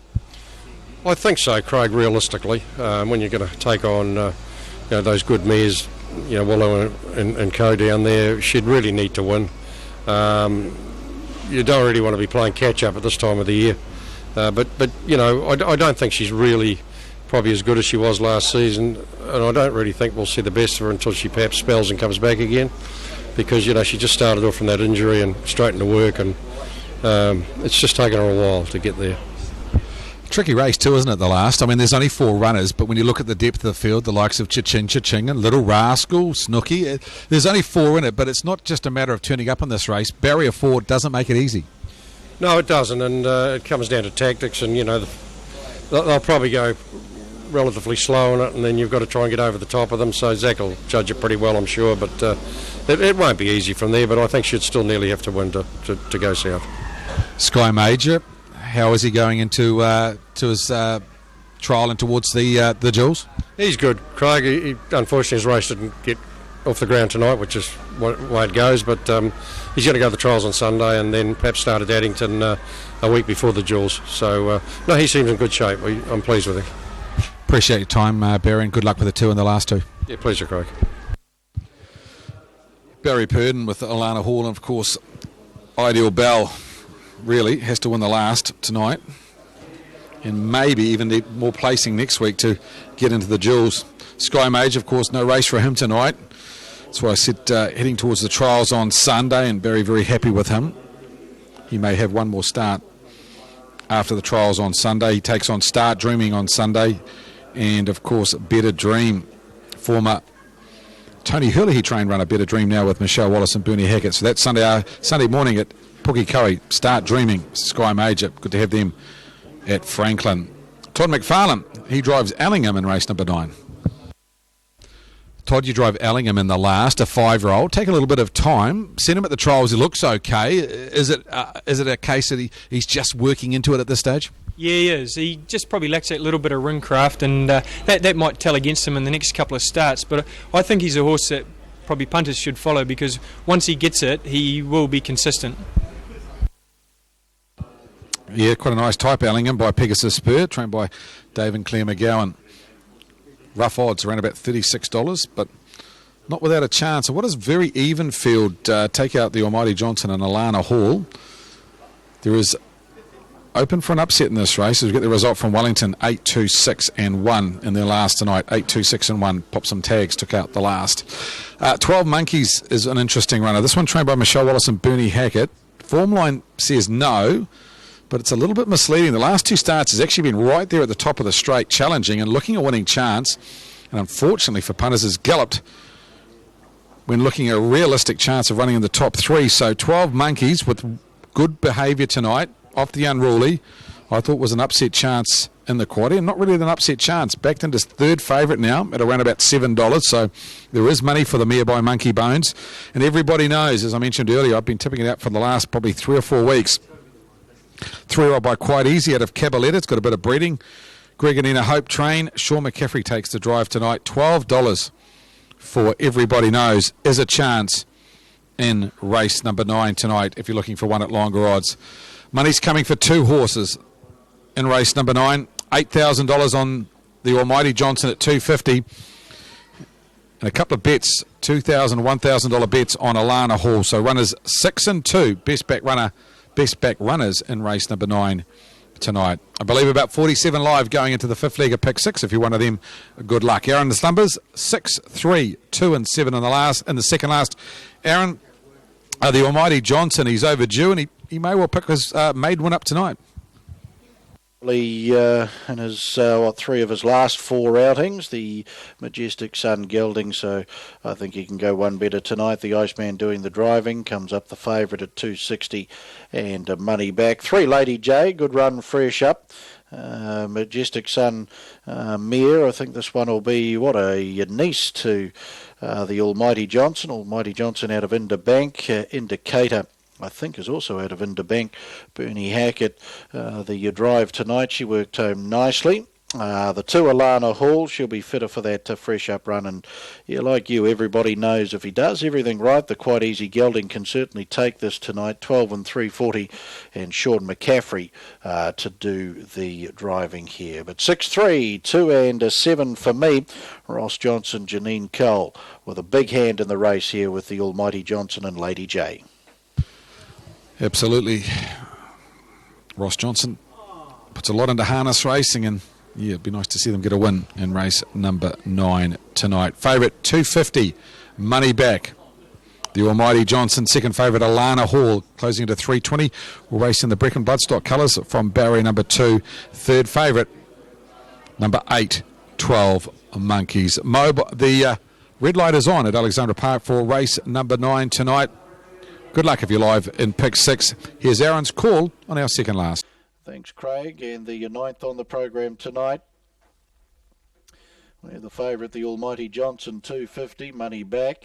I think so, Craig, realistically. When you're going to take on those good mares, Willow and Co down there, she'd really need to win. You don't really want to be playing catch-up at this time of the year. But I don't think she's really probably as good as she was last season, and I don't really think we'll see the best of her until she perhaps spells and comes back again, because she just started off from that injury and straight into work, and it's just taken her a while to get there. Tricky race too, isn't it, the last? I mean, there's only 4 runners, but when you look at the depth of the field, the likes of Cha-Ching and Little Rascal, Snooky, there's only 4 in it, but it's not just a matter of turning up in this race. Barrier 4 doesn't make it easy. No, it doesn't, and it comes down to tactics, and they'll probably go relatively slow on it, and then you've got to try and get over the top of them. So Zach will judge it pretty well, I'm sure, but it won't be easy from there. But I think she'd still nearly have to win to go south. Sky Major, how is he going into to his trial and towards the Jules? He's good, Craig. He unfortunately his race didn't get off the ground tonight, which is way it goes, but he's going to go to the trials on Sunday and then perhaps start at Addington a week before the Jules. So no, he seems in good shape. I'm pleased with him. Appreciate your time, Barry, and good luck with the 2 in the last 2. Yeah, pleasure, Craig. Barry Purdon with Alana Hall, and of course Ideal Bell. really, has to win the last tonight. And maybe even need more placing next week to get into the jewels. Sky Mage, of course, no race for him tonight. That's why I said heading towards the trials on Sunday, and very, very happy with him. He may have one more start after the trials on Sunday. He takes on Start Dreaming on Sunday, and of course Better Dream, former Tony Hurley trained runner Better Dream now with Michelle Wallace and Bernie Hackett. So that's Sunday morning at Pukekohe. Start Dreaming, Sky Major. Good to have them at Franklin. Todd McFarlane, he drives Allingham in race number 9. Todd, you drive Allingham in the last, a 5-year-old. Take a little bit of time. Seen him at the trials. He looks okay. Is it a case that he's just working into it at this stage? Yeah, he is. He just probably lacks that little bit of ring craft, and that might tell against him in the next couple of starts. But I think he's a horse that probably punters should follow, because once he gets it, he will be consistent. Yeah, quite a nice type, Allingham, by Pegasus Spur, trained by Dave and Claire McGowan. Rough odds, around about $36, but not without a chance. And what does very even field take out the Almighty Johnson and Alana Hall? There is open for an upset in this race. We get the result from Wellington, 8-2-6-1 in their last tonight. 8-2-6-1. Pop some tags, took out the last. 12 Monkeys is an interesting runner. This one trained by Michelle Wallace and Bernie Hackett. Form line says no, but it's a little bit misleading. The last 2 starts has actually been right there at the top of the straight, challenging and looking at winning chance. And unfortunately for punters, has galloped when looking at a realistic chance of running in the top 3. So 12 Monkeys with good behaviour tonight, off the unruly. I thought was an upset chance in the quaddy, and not really an upset chance. Backed into 3rd favourite now at around about $7. So there is money for the mare by Monkey Bones. And everybody knows, as I mentioned earlier, I've been tipping it out for the last probably 3 or 4 weeks. 3-year-old by Quite Easy out of Cabaletta. It's got a bit of breeding. Greg and Nina Hope train. Sean McCaffrey takes the drive tonight. $12 for Everybody Knows is a chance in race number 9 tonight if you're looking for one at longer odds. Money's coming for 2 horses in race number 9. $8,000 on the Almighty Johnson at $250. And a couple of bets, $2,000, $1,000 bets on Alana Hall. So runners 6 and 2, best back runners in race number 9 tonight. I believe about 47 live going into the 5th leg of pick 6. If you're one of them, good luck. Aaron's numbers 6, 3, 2 and 7 in the second last. Aaron, the Almighty Johnson, he's overdue, and he may well pick his maiden win up tonight. In his 3 of his last 4 outings, the Majestic Sun gelding, so I think he can go one better tonight. The Iceman doing the driving, comes up the favourite at $260 and money back. 3 Lady J, good run, fresh up. Majestic Sun mare, I think this one will be a niece to the Almighty Johnson. Almighty Johnson out of Inderbank. Indicator, I think, is also out of Inderbank. Bernie Hackett, the drive tonight, she worked home nicely. The 2 Alana Hall, she'll be fitter for that fresh up run, and yeah, like you, Everybody Knows if he does everything right, the Quite Easy gelding can certainly take this tonight. 12 and 340, and Sean McCaffrey to do the driving here. But 6, 3, 2 and 7 for me. Ross Johnson, Janine Cole with a big hand in the race here with the Almighty Johnson and Lady J. Absolutely. Ross Johnson puts a lot into harness racing, and yeah, it'd be nice to see them get a win in race number 9 tonight. Favourite $250, money back. The Almighty Johnson, second favourite Alana Hall, closing into $320. We'll race in the Brecon Bloodstock colours from barrier number 2. Third favourite, number 8, 12 Monkeys. The red light is on at Alexandra Park for race number 9 tonight. Good luck if you're live in pick 6. Here's Aaron's call on our second last. Thanks, Craig. And the 9th on the program tonight. We have the favourite, the Almighty Johnson, $250, money back.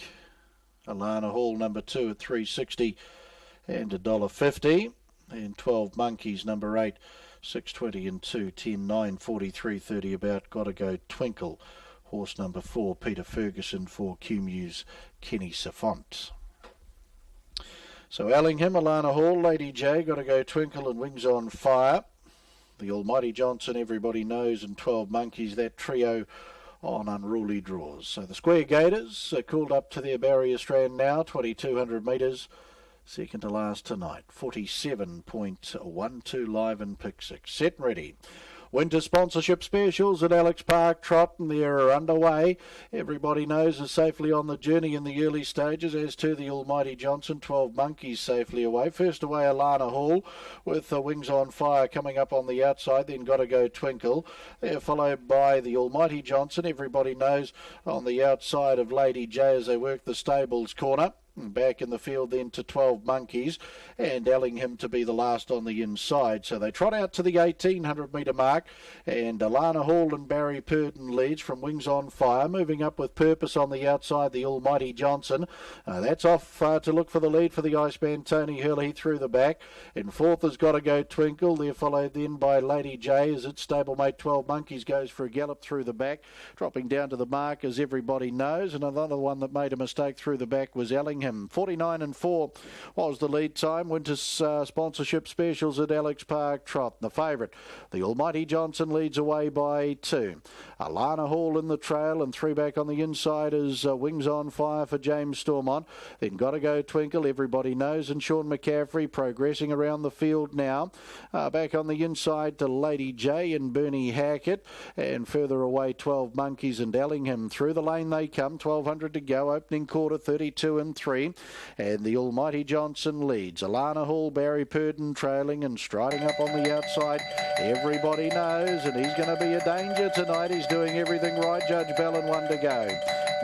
Alana Hall, number 2 at $360 and $1.50. And 12 Monkeys, number 8, $6.20 and 2, 10, 9, 43.30 about. Gotta Go Twinkle. Horse number 4, Peter Ferguson for Q-Muse, Kenny Safont. So Allingham, Alana Hall, Lady J, Gotta Go Twinkle and Wings on Fire. The Almighty Johnson, Everybody Knows, and 12 Monkeys, that trio on unruly draws. So the Square Gators are cooled up to their barrier strand now, 2,200 metres. Second to last tonight. 47.12 live in pick 6. Set and ready. Winter sponsorship specials at Alex Park Trot, and they're underway. Everybody knows is safely on the journey in the early stages, as to the Almighty Johnson. 12 monkeys safely away. First away, Alana Hall with Wings on Fire coming up on the outside. Then Gotta Go Twinkle. They're followed by the Almighty Johnson. Everybody knows on the outside of Lady J as they work the stables corner. Back in the field then to 12 monkeys, and Ellingham to be the last on the inside. So they trot out to the 1800 metre mark, and Alana Hall and Barry Purden leads from Wings on Fire. Moving up with purpose on the outside, the Almighty Johnson. That's off to look for the lead for the Iceman Tony Hurley through the back. In fourth has Got to Go Twinkle. They're followed then by Lady J as its stablemate 12 monkeys goes for a gallop through the back. Dropping down to the mark, as everybody knows, and another one that made a mistake through the back was Ellingham. 49-4 was the lead time. Winter's sponsorship specials at Alex Park Trot. The favourite, the Almighty Johnson, leads away by 2. Alana Hall in the trail, and 3 back on the inside is Wings on Fire for James Stormont. Then Gotta Go Twinkle, everybody knows, and Sean McCaffrey progressing around the field now. Back on the inside to Lady J and Bernie Hackett, and further away 12 monkeys and Ellingham. Through the lane they come, 1200 to go, opening quarter 32-3. And the Almighty Johnson leads. Alana Hall, Barry Purden trailing and striding up on the outside. Everybody knows, and he's going to be a danger tonight. He's doing everything right. Judge Bellin, 1 to go.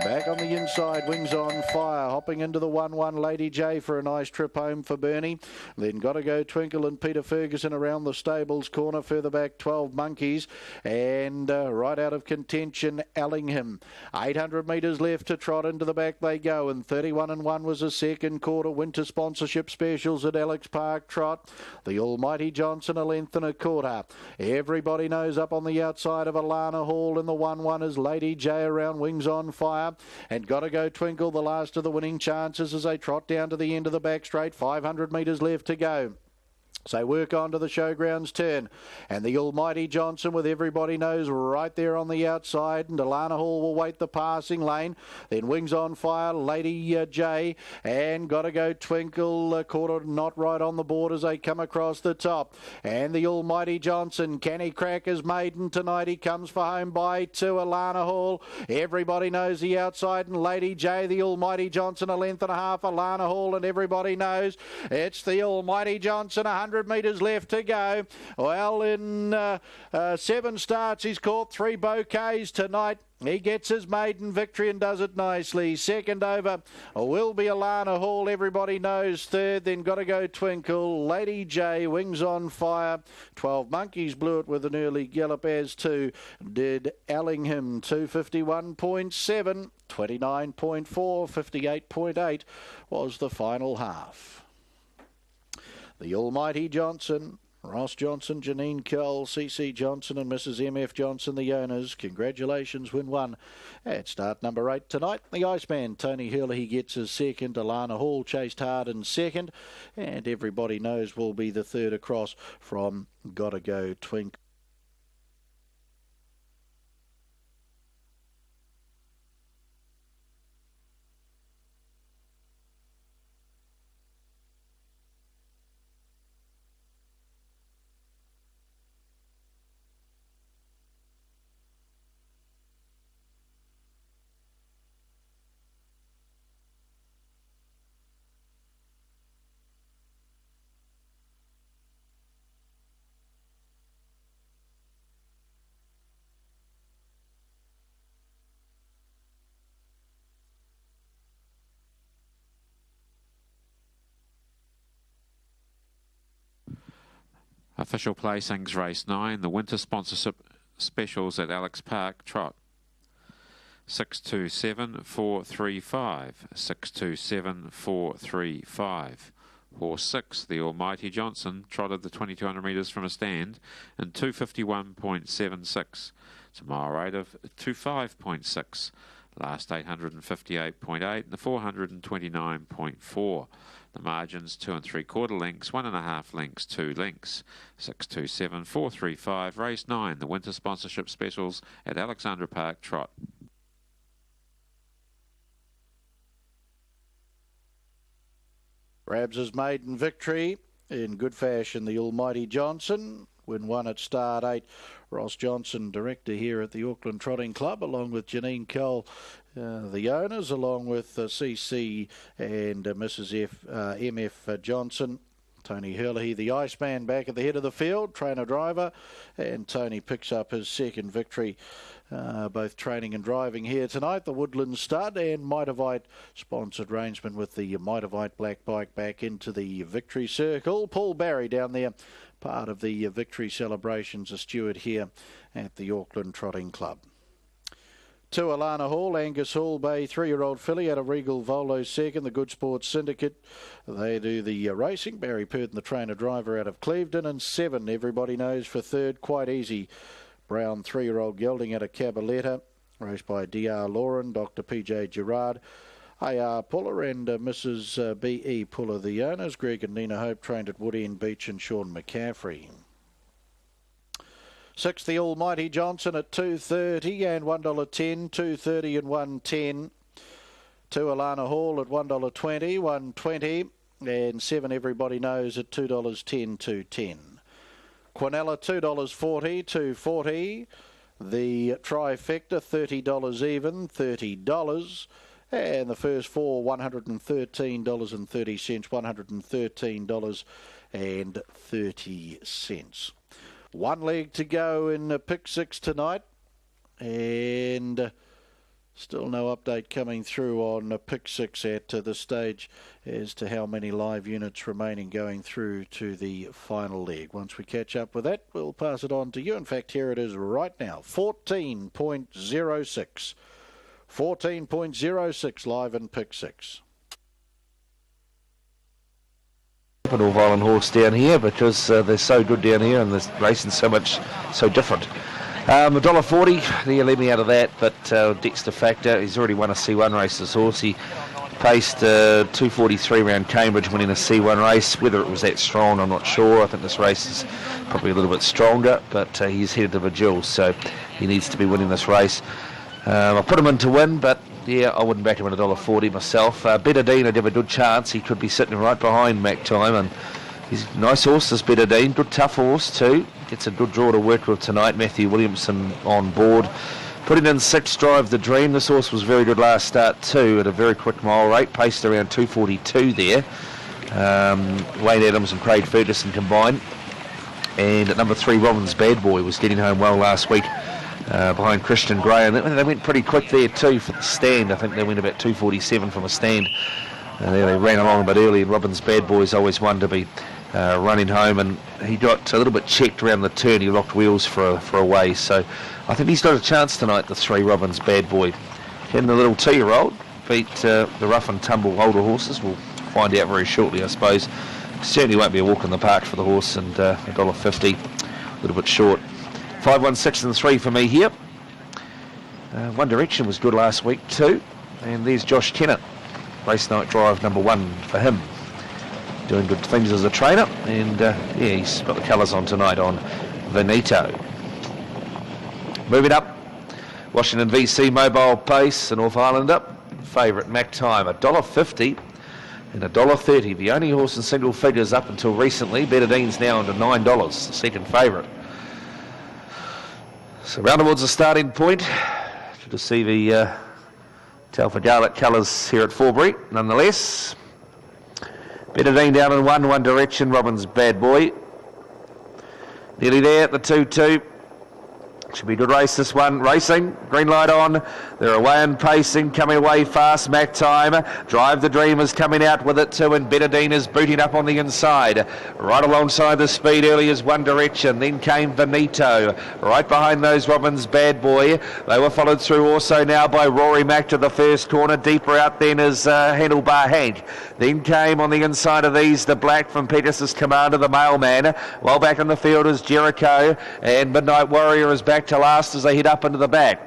Back on the inside, Wings on Fire, hopping into the 1-1, Lady J for a nice trip home for Bernie. Then Gotta Go Twinkle and Peter Ferguson around the stables corner. Further back, 12 monkeys, and right out of contention, Ellingham. 800 metres left to trot. Into the back they go, and 31-1 was a second quarter. Winter sponsorship specials at Alex Park Trot. The Almighty Johnson, a length and a quarter. Everybody knows up on the outside of Alana Hall in the 1-1 is Lady J around Wings on Fire. And Gotta Go Twinkle, the last of the winning chances as they trot down to the end of the back straight. 500 metres left to go. So work on to the showgrounds turn, and the Almighty Johnson, with everybody knows, right there on the outside, and Alana Hall will wait the passing lane. Then Wings on Fire, Lady J, and Gotta Go Twinkle, quarter not right on the board as they come across the top. And the Almighty Johnson, can he crack his maiden tonight? He comes for home by 2. Alana Hall, everybody knows the outside, and Lady J, the Almighty Johnson, a length and a half. Alana Hall, and everybody knows it's the Almighty Johnson. 100 metres left to go. Well, in 7 starts, he's caught 3 bouquets tonight. He gets his maiden victory and does it nicely. Second over will be Alana Hall. Everybody knows. Third, then Gotta Go Twinkle. Lady J, Wings on Fire. 12 monkeys blew it with an early gallop, as too did Ellingham. 251.7, 29.4, 58.8 was the final half. The Almighty Johnson, Ross Johnson, Janine Cole, CC Johnson and Mrs. MF Johnson, the owners. Congratulations, win 1 at start number 8 tonight. The Iceman, Tony Hurley, he gets his second. Alana Hall chased hard in second. And everybody knows will be the third across from Gotta Go Twinkle. Official placings, race 9, the winter sponsorship specials at Alex Park Trot. 627-435, 627-435. Horse 6, the Almighty Johnson, trotted the 2200 metres from a stand in 251.76. It's a mile rate of 25.6. Last 858.8 and the 429.4. The margins 2 3/4 lengths, 1.5 lengths, 2 lengths. 627-435, race 9, the winter sponsorship specials at Alexandra Park Trot. grabs his maiden victory in good fashion. The Almighty Johnson win one at start 8. Ross Johnson, director here at the Auckland Trotting Club, along with Janine Cole, the owners, along with CC and Mrs. MF Johnson. Tony Hurley, the Iceman, back at the head of the field, trainer-driver, and Tony picks up his second victory, both training and driving here tonight. The Woodland Stud and Mitavite sponsored rangeman with the Mitavite Black Bike back into the victory circle. Paul Barry down there, part of the victory celebrations, a steward here at the Auckland Trotting Club. To Alana Hall, Angus Hall Bay, 3-year-old filly out of Regal Volo second. The Good Sports Syndicate, they do the racing. Barry Purden, the trainer-driver out of Clevedon, and 7, everybody knows, for third. Quite easy. Brown, 3-year-old gelding out of Cabaletta, raced by D.R. Lauren, Dr. P.J. Gerard, A.R. Puller and Mrs. B.E. Puller, the owners. Greg and Nina Hope trained at Woodend Beach, and Sean McCaffrey. 6th, the Almighty Johnson at $2.30 and $1.10, $2.30 and $1.10. 2, Alana Hall at $1.20, $1.20, and 7, everybody knows, at $2.10, $2.10. Quinella, $2.40, $2.40. The trifecta, $30 even, $30. And the first 4, $113.30, $113.30. One leg to go in pick 6 tonight, and still no update coming through on pick 6 at this stage as to how many live units remaining going through to the final leg. Once we catch up with that, we'll pass it on to you. In fact, here it is right now, 14.06. 14.06 live in pick 6. An North Island horse down here because they're so good down here and the racing so different. $1.40, they let me out of that, but Dexter Factor, he's already won a C1 race, this horse. He paced 2:43 around Cambridge, winning a C1 race. Whether it was that strong, I'm not sure. I think this race is probably a little bit stronger, but he's headed to Virgil, so he needs to be winning this race. I put him in to win, but yeah, I wouldn't back him at $1.40 myself. Betadine, I'd have a good chance. He could be sitting right behind Mac Time, and he's a nice horse, this Betadine. Good tough horse too. Gets a good draw to work with tonight. Matthew Williamson on board. Putting in 6, Drive the Dream. This horse was very good last start too, at a very quick mile rate. Paced around 2:42 there. Wayne Adams and Craig Ferguson combined. And at number 3, Robbins Bad Boy was getting home well last week. Behind Christian Gray, and they went pretty quick there too for the stand. I think they went about 2:47 from a stand. They ran along a bit early, and Robbins Bad Boy's always one to be running home, and he got a little bit checked around the turn. He locked wheels for a way, so I think he's got a chance tonight, the 3, Robbins Bad Boy. And the little 2-year-old beat the rough and tumble older horses. We'll find out very shortly, I suppose. Certainly won't be a walk in the park for the horse, and $1.50, a little bit short. 5, 1, 6 and 3 for me here. One Direction was good last week too. And there's Josh Tennant. Race night drive number 1 for him. Doing good things as a trainer. And yeah, he's got the colours on tonight on Veneto. Moving up, Washington VC Mobile Pace, the North Islander. Favourite Mac Time, $1.50 and $1.30. The only horse in single figures up until recently. Betadine's now under $9, the second favourite. So round towards the starting point. Good to see the Telford Garlic colours here at Forbury. Nonetheless, Betadine down in 1 Direction. Robbins Bad Boy. Nearly there at the 2-2. Should be a good race, this one. Racing, green light on. They're away and pacing, coming away fast. Mac Time. Drive the Dreamers coming out with it too, and Betadine is booting up on the inside. Right alongside the speed early is 1 Direction. Then came Veneto. Right behind those, Robbins Bad Boy. They were followed through also now by Rory Mack to the first corner. Deeper out then is Handlebar Hank. Then came on the inside of these the black from Pegasus Commander, the mailman. Well back in the field is Jericho, and Midnight Warrior is back to last as they head up into the back.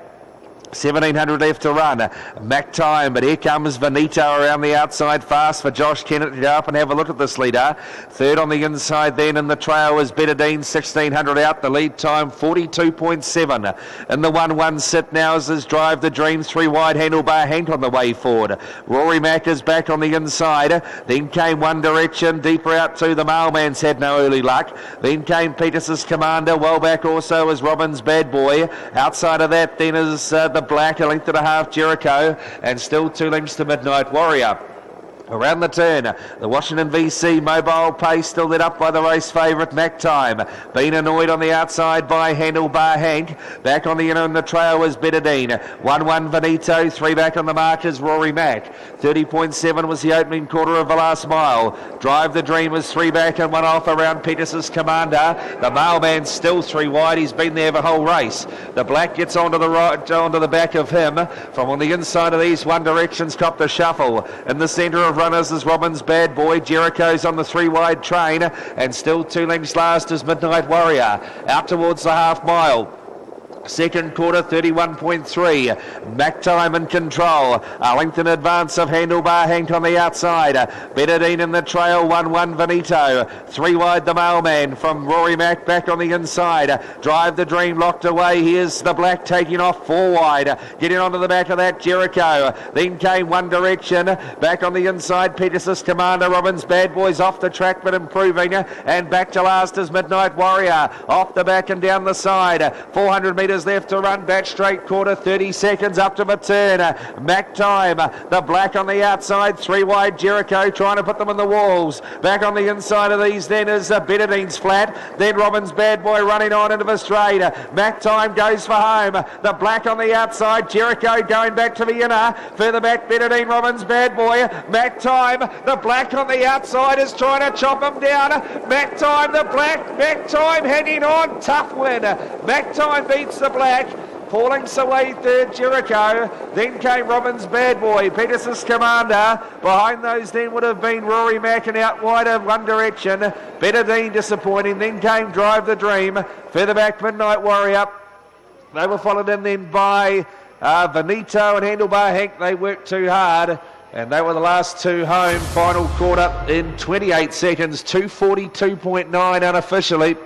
1,700 left to run. Mac Time, but here comes Venito around the outside fast for Josh Kennett to go up and have a look at this leader. Third on the inside then in the trail is Betadine, 1,600 out. The lead time 42.7. In the 1-1 sit now is his Drive the Dream, 3 wide Handlebar Hank on the way forward. Rory Mack is back on the inside. Then came One Direction, deeper out to the Mailman's had no early luck. Then came Peter's Commander, well back also is Robin's Bad Boy. Outside of that then is the Black, a length and a half Jericho, and still 2 lengths to Midnight Warrior. Around the turn, the Washington VC Mobile Pace still lit up by the race favourite Mac Time. Being annoyed on the outside by Handlebar Hank. Back on the inner in the trail was Betadine. 1-1 Venito, 3 back on the mark is Rory Mack. 30.7 was the opening quarter of the last mile. Drive the Dream was 3 back and 1 off around Peter's Commander. The Mailman's still 3 wide, he's been there the whole race. The Black gets onto the right, onto the back of him. From on the inside of these, One Direction's copped a shuffle. In the centre of runners is Robin's Bad Boy. Jericho's on the 3 wide train, and still 2 lengths last is Midnight Warrior. Out towards the half mile. Second quarter, 31.3. Mac Time in control. A length in advance of Handlebar Hank on the outside. Betadine in the trail, 1-1 Venito. 3 wide the Mailman from Rory Mack back on the inside. Drive the Dream locked away. Here's the Black taking off 4 wide. Getting onto the back of that, Jericho. Then came One Direction. Back on the inside, Peter's Commander. Robin's Bad Boys off the track but improving. And back to last is Midnight Warrior. Off the back and down the side. 400 metres left to run, back straight quarter, 30 seconds up to the turn. Mac Time, the Black on the outside, 3 wide Jericho trying to put them in the walls. Back on the inside of these then is Betadine's flat, then Robin's Bad Boy running on into the straight. Mac Time goes for home, the Black on the outside, Jericho going back to the inner, further back Betadine, Robin's Bad Boy, Mac Time, the Black on the outside is trying to chop him down. Mac Time, the Black, Mac Time hanging on, tough win. Mac Time beats the Black, falling away third Jericho. Then came Robin's Bad Boy, Peter's Commander. Behind those then would have been Rory Mack and out wide of One Direction. Betadine disappointing. Then came Drive the Dream. Further back Midnight Warrior. They were followed in then by Venito and Handlebar Hank. They worked too hard. And they were the last 2 home. Final quarter in 28 seconds. 2:42.9 unofficially.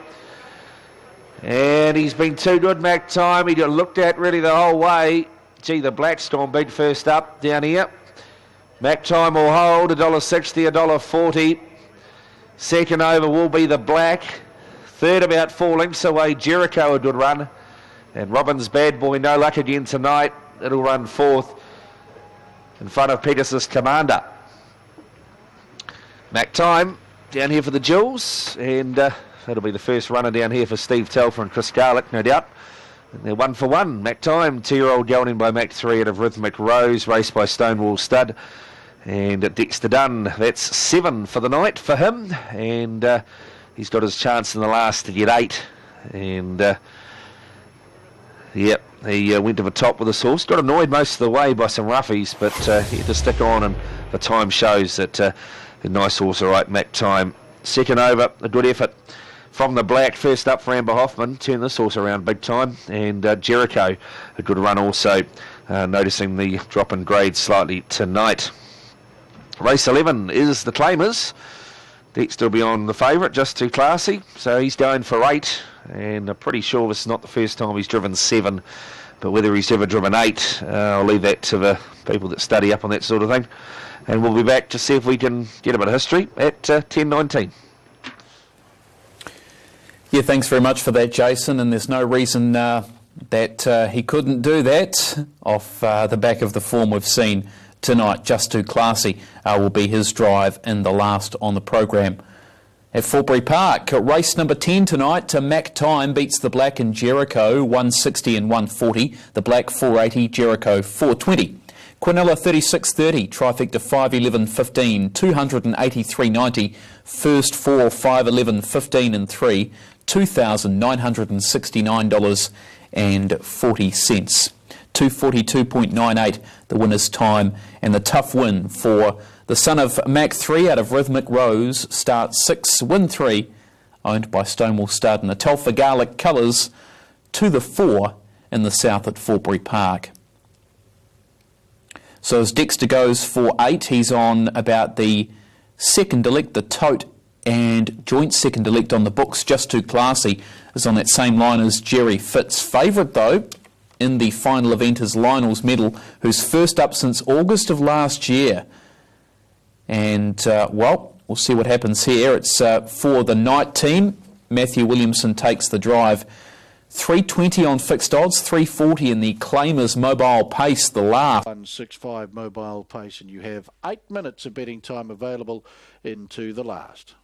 And he's been too good, Mac Time. He looked at really the whole way. Gee, the Black's gone big first up down here. Mac Time will hold, $1.60, $1.40. Second over will be the Black. Third about 4 lengths away, Jericho, a good run. And Robin's Bad Boy, no luck again tonight. It'll run 4th in front of Peter's Commander. Mac Time down here for the Jewels, and that'll be the first runner down here for Steve Telfer and Chris Garlick, no doubt. And they're 1 for 1. Mac Time, 2-year-old going in by Mac 3 out of Rhythmic Rose, raced by Stonewall Stud. And Dexter Dunn, that's 7 for the night for him. And he's got his chance in the last to get 8. And yep, he went to the top with his horse. Got annoyed most of the way by some roughies, but he had to stick on, and the time shows that a nice horse, all right, Mac Time. Second over, a good effort from the Black. First up for Amber Hoffman, turned this horse around big time. And Jericho, a good run also, noticing the drop in grade slightly tonight. Race 11 is the Claimers. Dexter will be on the favourite, just too classy. So he's going for 8, and I'm pretty sure this is not the first time he's driven 7. But whether he's ever driven 8, I'll leave that to the people that study up on that sort of thing. And we'll be back to see if we can get a bit of history at 10:19. Yeah, thanks very much for that, Jason. And there's no reason that he couldn't do that off the back of the form we've seen tonight. Just too classy will be his drive in the last on the programme at Forbury Park. Race number 10 tonight. Mac Time beats the Black and Jericho, 160 and 140. The Black 480, Jericho 420. Quinella 36.30, trifecta 5.11.15, 283.90, first 4, 5.11.15 and 3, $2,969.40. 2:42.98 the winner's time, and the tough win for the son of Mac 3 out of Rhythmic Rose, start 6, win 3, owned by Stonewall Stud, and the Telfer Garlic colours to the 4 in the south at Forbury Park. So as Dexter goes for 8, he's on about the second elect, the tote and joint second elect on the books. Just Too Classy is on that same line as Jerry Fitz. Favourite though in the final event is Lionel's Medal, who's first up since August of last year. And well, we'll see what happens here. It's for the night team. Matthew Williamson takes the drive. 320 on fixed odds, 340 in the Claimers Mobile Pace, the last. 165 Mobile Pace, and you have 8 minutes of betting time available into the last.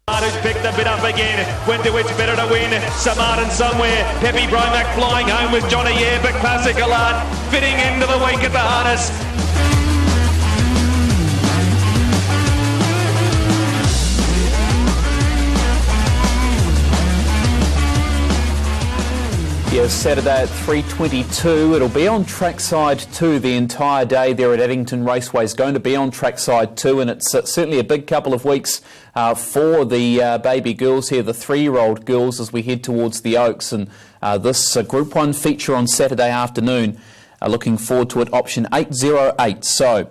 Who's picked the bit up again, went to it's better to win, Samartan somewhere, Peppy Brymack flying home with Johnny Air, but Classical Art fitting into the week at the harness. Yes, Saturday at 3:22. It'll be on trackside 2 the entire day there at Addington Raceway. It's going to be on trackside 2, and it's certainly a big couple of weeks for the baby girls here, the 3-year-old girls, as we head towards the Oaks. And this Group 1 feature on Saturday afternoon, looking forward to it, option 808. So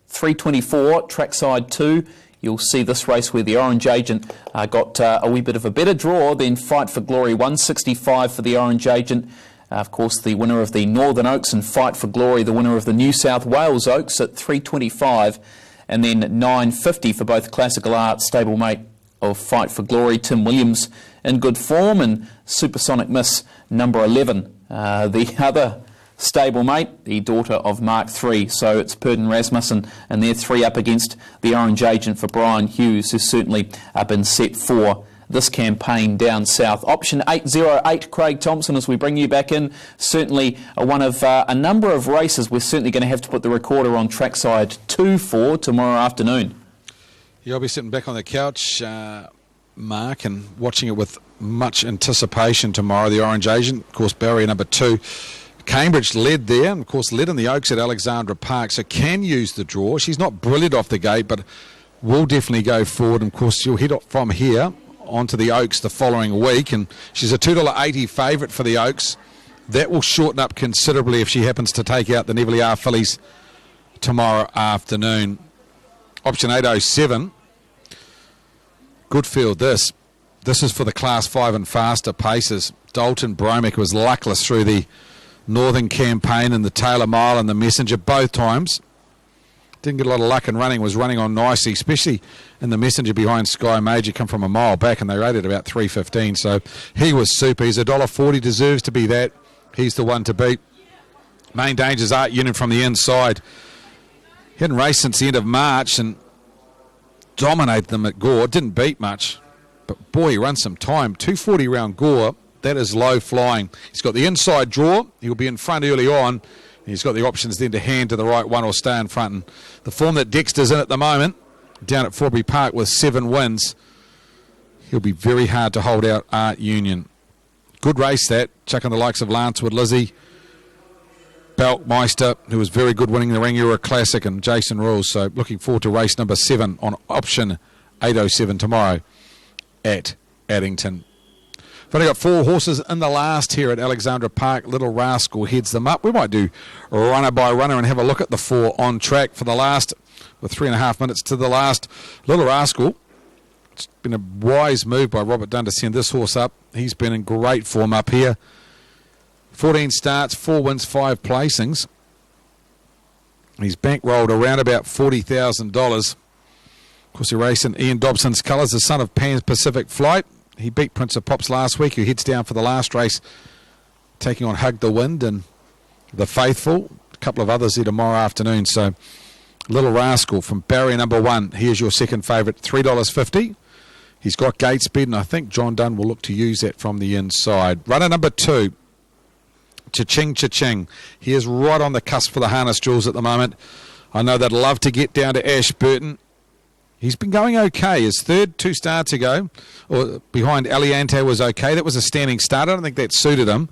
3:24, trackside 2. You'll see this race where the Orange Agent got a wee bit of a better draw than Fight for Glory. 165 for the Orange Agent. Of course, the winner of the Northern Oaks, and Fight for Glory, the winner of the New South Wales Oaks at 3:25. And then 9:50 for both Classical Art, stablemate of Fight for Glory, Tim Williams in good form, and Supersonic Miss number 11. The other stablemate, the daughter of Mark III. So it's Purdon Rasmussen, and they're 3 up against the Orange Agent for Brian Hughes, who's certainly been set for this campaign down south. Option 808, Craig Thompson, as we bring you back in. Certainly one of a number of races we're certainly going to have to put the recorder on trackside 2 for tomorrow afternoon. Yeah, I'll be sitting back on the couch, Mark, and watching it with much anticipation tomorrow. The Orange Agent, of course, barrier number 2. Cambridge led there, and of course led in the Oaks at Alexandra Park, so can use the draw. She's not brilliant off the gate, but will definitely go forward. And of course she'll head up from here onto the Oaks the following week, and she's a $2.80 favourite for the Oaks. That will shorten up considerably if she happens to take out the Neville fillies tomorrow afternoon. Option 807. Good field this. This is for the Class 5 and faster paces. Dalton Bromick was luckless through the Northern campaign and the Taylor Mile and the Messenger both times. Didn't get a lot of luck in running, was running on nicely, especially in the Messenger behind Sky Major, come from a mile back, and they rated about 3:15. So he was super. He's $1.40, deserves to be that. He's the one to beat. Main Danger's Art Union from the inside. He hadn't raced since the end of March and dominated them at Gore. Didn't beat much, but boy, he runs some time. 240 round Gore. That is low flying. He's got the inside draw. He'll be in front early on. He's got the options then to hand to the right one or stay in front. And the form that Dexter's in at the moment, down at Forbury Park with 7 wins, he'll be very hard to hold out Art Union. Good race that. Chucking the likes of Lancewood, Lizzie, Beltmeister, who was very good winning the Rangiora Classic, and Jason Rules. So looking forward to race number 7 on option 807 tomorrow at Addington. We've only got 4 horses in the last here at Alexandra Park. Little Rascal heads them up. We might do runner by runner and have a look at the 4 on track for the last, with 3.5 minutes to the last. Little Rascal, it's been a wise move by Robert Dunn to send this horse up. He's been in great form up here. 14 starts, 4 wins, 5 placings. He's bankrolled around about $40,000. Of course, he raced in Ian Dobson's colours, the son of Pan's Pacific Flight. He beat Prince of Pops last week, who heads down for the last race, taking on Hug the Wind and the Faithful. A couple of others there tomorrow afternoon. So, Little Rascal from barrier number 1. Here's your second favourite, $3.50. He's got gate speed, and I think John Dunn will look to use that from the inside. Runner number 2, Cha-Ching Cha-Ching. He is right on the cusp for the harness jewels at the moment. I know they'd love to get down to Ashburton. He's been going okay. His third 2 starts ago, or behind Aliante, was okay. That was a standing start. I don't think that suited him.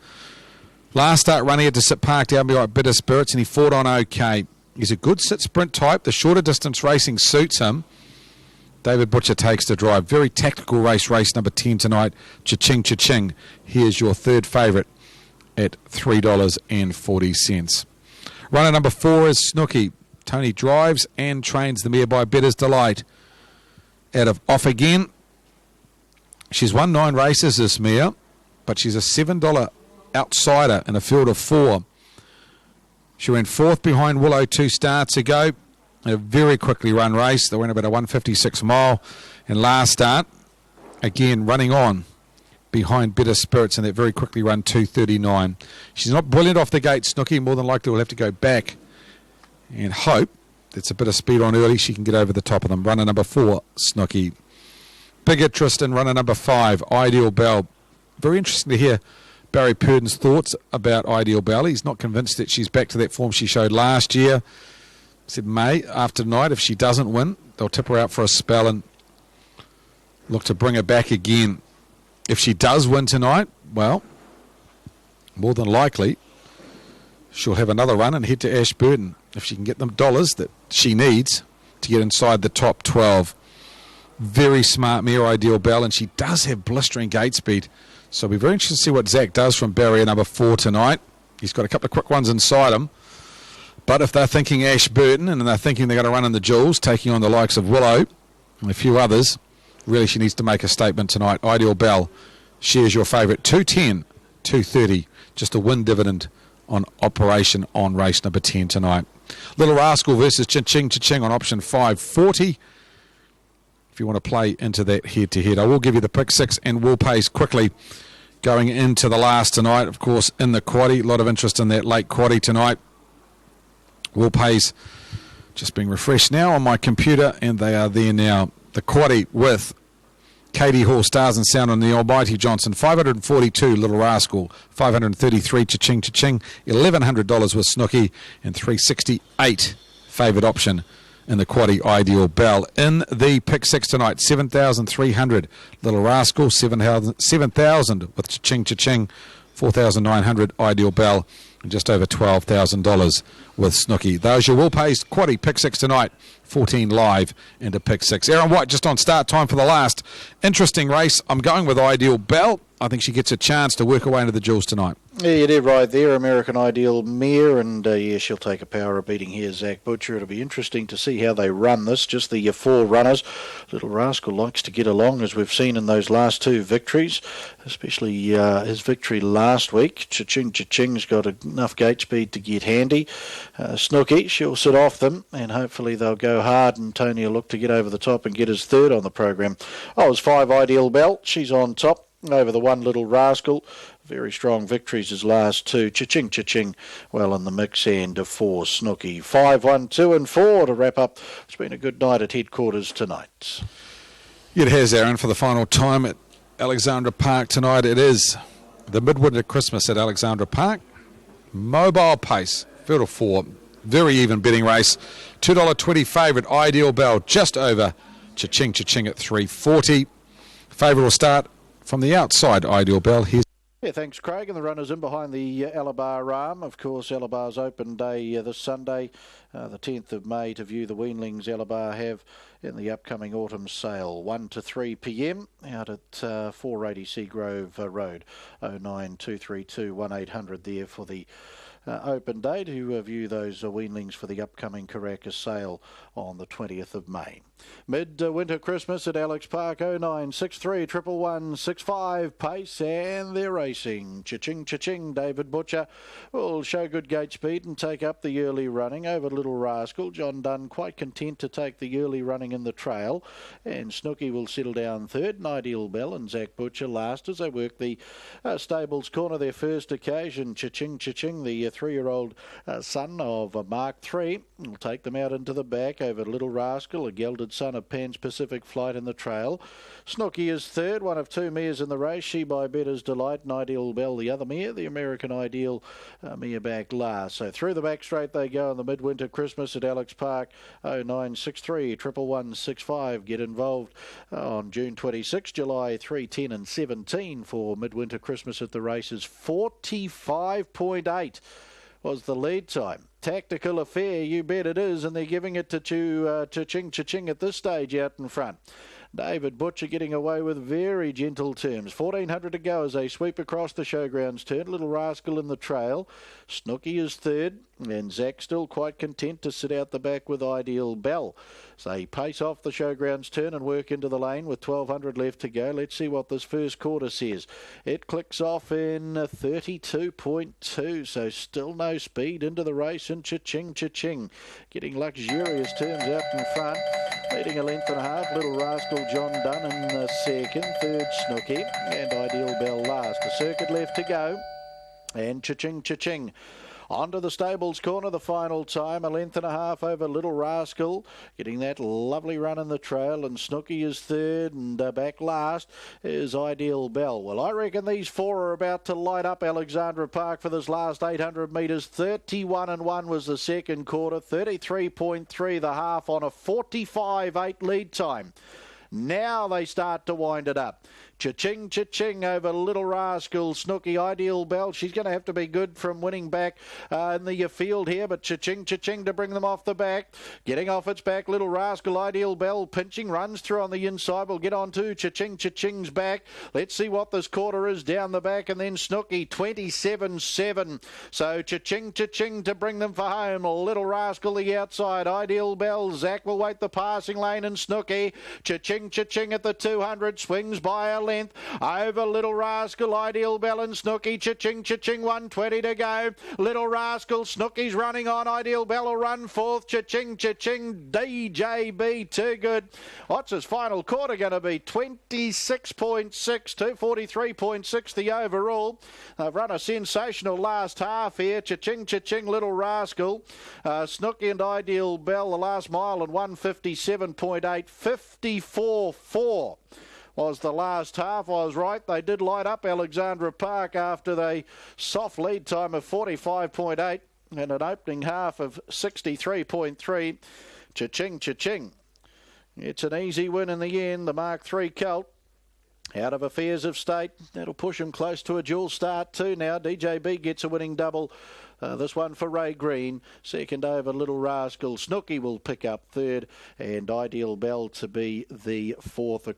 Last start run, he had to sit parked down behind Bitter Spirits, and he fought on okay. He's a good sit-sprint type. The shorter distance racing suits him. David Butcher takes the drive. Very tactical race number 10 tonight. Cha-Ching Cha-Ching. Here's your third favourite at $3.40. Runner number 4 is Snooky. Tony drives and trains the mare by Better's Delight. Out of Off Again. She's won 9 races, this mare, but she's a $7 outsider in a field of 4. She ran 4th behind Willow 2 starts ago. A very quickly run race. They went about a 156 mile. And last start, again running on behind Bitter Spirits, and that very quickly run 2:39. She's not brilliant off the gate, Snooky. More than likely will have to go back and hope that's a bit of speed on early. She can get over the top of them. Runner number 4, Snooky. Bigger Tristan, runner number 5, Ideal Bell. Very interesting to hear Barry Purden's thoughts about Ideal Bell. He's not convinced that she's back to that form she showed last year. Said May, after tonight, if she doesn't win, they'll tip her out for a spell and look to bring her back again. If she does win tonight, well, more than likely, she'll have another run and head to Ashburton if she can get them dollars that she needs to get inside the top 12. Very smart mare, Ideal Bell, and she does have blistering gate speed. So it'll be very interesting to see what Zach does from barrier number 4 tonight. He's got a couple of quick ones inside him. But if they're thinking Ashburton and they're thinking they're going to run in the jewels, taking on the likes of Willow and a few others, really she needs to make a statement tonight. Ideal Bell, shares your favourite, 210, 230, just a win dividend on operation on race number 10 tonight. Little Rascal versus Cha-Ching Cha-Ching on option 540. If you want to play into that head-to-head, I will give you the pick 6 and Will Pays quickly going into the last tonight. Of course, in the quaddie, a lot of interest in that late quaddie tonight. Will Pays just being refreshed now on my computer, and they are there now. The quaddie with Katie Hall, Stars and Sound on the Almighty Johnson, 542 Little Rascal, 533 Cha-Ching Cha-Ching, $1,100 with Snooky, and 368 favoured option in the quaddie Ideal Bell. In the pick 6 tonight, 7,300 Little Rascal, 7,000 with Cha-Ching Cha-Ching, 4,900 Ideal Bell, and just over $12,000 with Snooky. Those your Will Pays quaddie pick 6 tonight. 14 live into pick 6. Aaron White just on start time for the last. Interesting race. I'm going with Ideal Bell. I think she gets a chance to work her way into the jewels tonight. Yeah, you did right there, American Ideal mare, and yeah, she'll take a power of beating here, Zach Butcher. It'll be interesting to see how they run this, just the 4 runners. Little Rascal likes to get along, as we've seen in those last 2 victories, especially his victory last week. Cha-Ching Cha-Ching's got enough gate speed to get handy. Snooky, she'll sit off them, and hopefully they'll go hard, and Tony will look to get over the top and get his third on the program. Oh, it's 5 Ideal Bell. She's on top over the 1 Little Rascal. Very strong victories his last 2. Cha-Ching Cha-Ching well in the mix, and 4 Snooky. 5, 1, 2 and 4 to wrap up. It's been a good night at headquarters tonight. It has, Aaron, for the final time at Alexandra Park tonight. It is the midwinter Christmas at Alexandra Park. Mobile pace, field of 4. Very even betting race. $2.20 favourite Ideal Bell, just over Cha-Ching Cha-Ching at $3.40. Favourite will start from the outside Ideal Bell. Here's Yeah, thanks, Craig. And the runners in behind the Alabar Ram. Of course, Alabar's open day this Sunday, the 10th of May, to view the weanlings Alabar have in the upcoming autumn sale. 1 to 3 p.m. out at 480 Seagrove Road. 09232 1800 there for the open day to view those weanlings for the upcoming Caracas sale on the 20th of May. Mid-winter Christmas at Alex Park. 0963 111 65 pace, and they're racing. Cha-ching, cha-ching. David Butcher will show good gate speed and take up the early running over Little Rascal. John Dunn quite content to take the early running in the trail, and Snooky will settle down third, and Ideal Bell and Zach Butcher last as they work the stables corner, their first occasion. Cha-ching, cha-ching, the 3-year-old son of Mark III will take them out into the back over Little Rascal, a gelded son of Pan's Pacific Flight in the trail. Snooky is third, one of two mares in the race. She by Better's Delight, and Ideal Bell the other mare, the American Ideal mare back last. So through the back straight they go on the midwinter Christmas at Alex Park. 0963 111 65. Get involved on June 26, July 3, 10 and 17 for midwinter Christmas at the races. 45.8 was the lead time. Tactical Affair, you bet it is, and they're giving it to Cha-ching, cha-ching at this stage out in front. David Butcher getting away with very gentle terms. 1400 to go as they sweep across the showgrounds turn. Little Rascal in the trail. Snooky is third, and Zach still quite content to sit out the back with Ideal Bell. So they pace off the showgrounds turn and work into the lane with 1200 left to go. Let's see what this first quarter says. It clicks off in 32.2, so still no speed into the race, and Cha-ching, cha-ching getting luxurious turns out in front, leading a length and a half. Little Rascal, John Dunn in second, third Snooky, and Ideal Bell last. A circuit left to go, and Cha-ching, cha-ching onto the stables corner, the final time, a length and a half over Little Rascal, getting that lovely run in the trail, and Snooky is third, and back last is Ideal Bell. Well, I reckon these four are about to light up Alexandra Park for this last 800 metres. 31-1 was the second quarter, 33.3 the half on a 45.8 lead time. Now they start to wind it up. Cha-ching, cha-ching over Little Rascal. Snooky, Ideal Bell. She's going to have to be good from winning back in the field here, but cha-ching, cha-ching to bring them off the back. Getting off its back, Little Rascal, Ideal Bell pinching, runs through on the inside. We'll get on to Cha-ching, cha-ching's back. Let's see what this quarter is down the back, and then Snooky, 27.7. So cha-ching, cha-ching to bring them for home. Little Rascal the outside, Ideal Bell. Zach will wait the passing lane, and Snooky. Cha-ching, cha-ching at the 200, swings by a length over Little Rascal, Ideal Bell and Snooky. Cha-ching, cha-ching, 120 to go. Little Rascal, Snooky's running on. Ideal Bell will run fourth. Cha-ching, cha-ching, DJB, too good. What's his final quarter going to be? 26.6, 243.6 the overall. They've run a sensational last half here. Cha-ching, cha-ching, Little Rascal. Snooky and Ideal Bell, the last mile, and 157.8, 54.4. Was the last half. I was right. They did light up Alexandra Park after the soft lead time of 45.8 and an opening half of 63.3. Cha-ching, cha-ching. It's an easy win in the end. The Mark III Colt out of Affairs of State. That'll push him close to a dual start too now. DJB gets a winning double. This one for Ray Green. Second over Little Rascal. Snooky will pick up third, and Ideal Bell to be the fourth.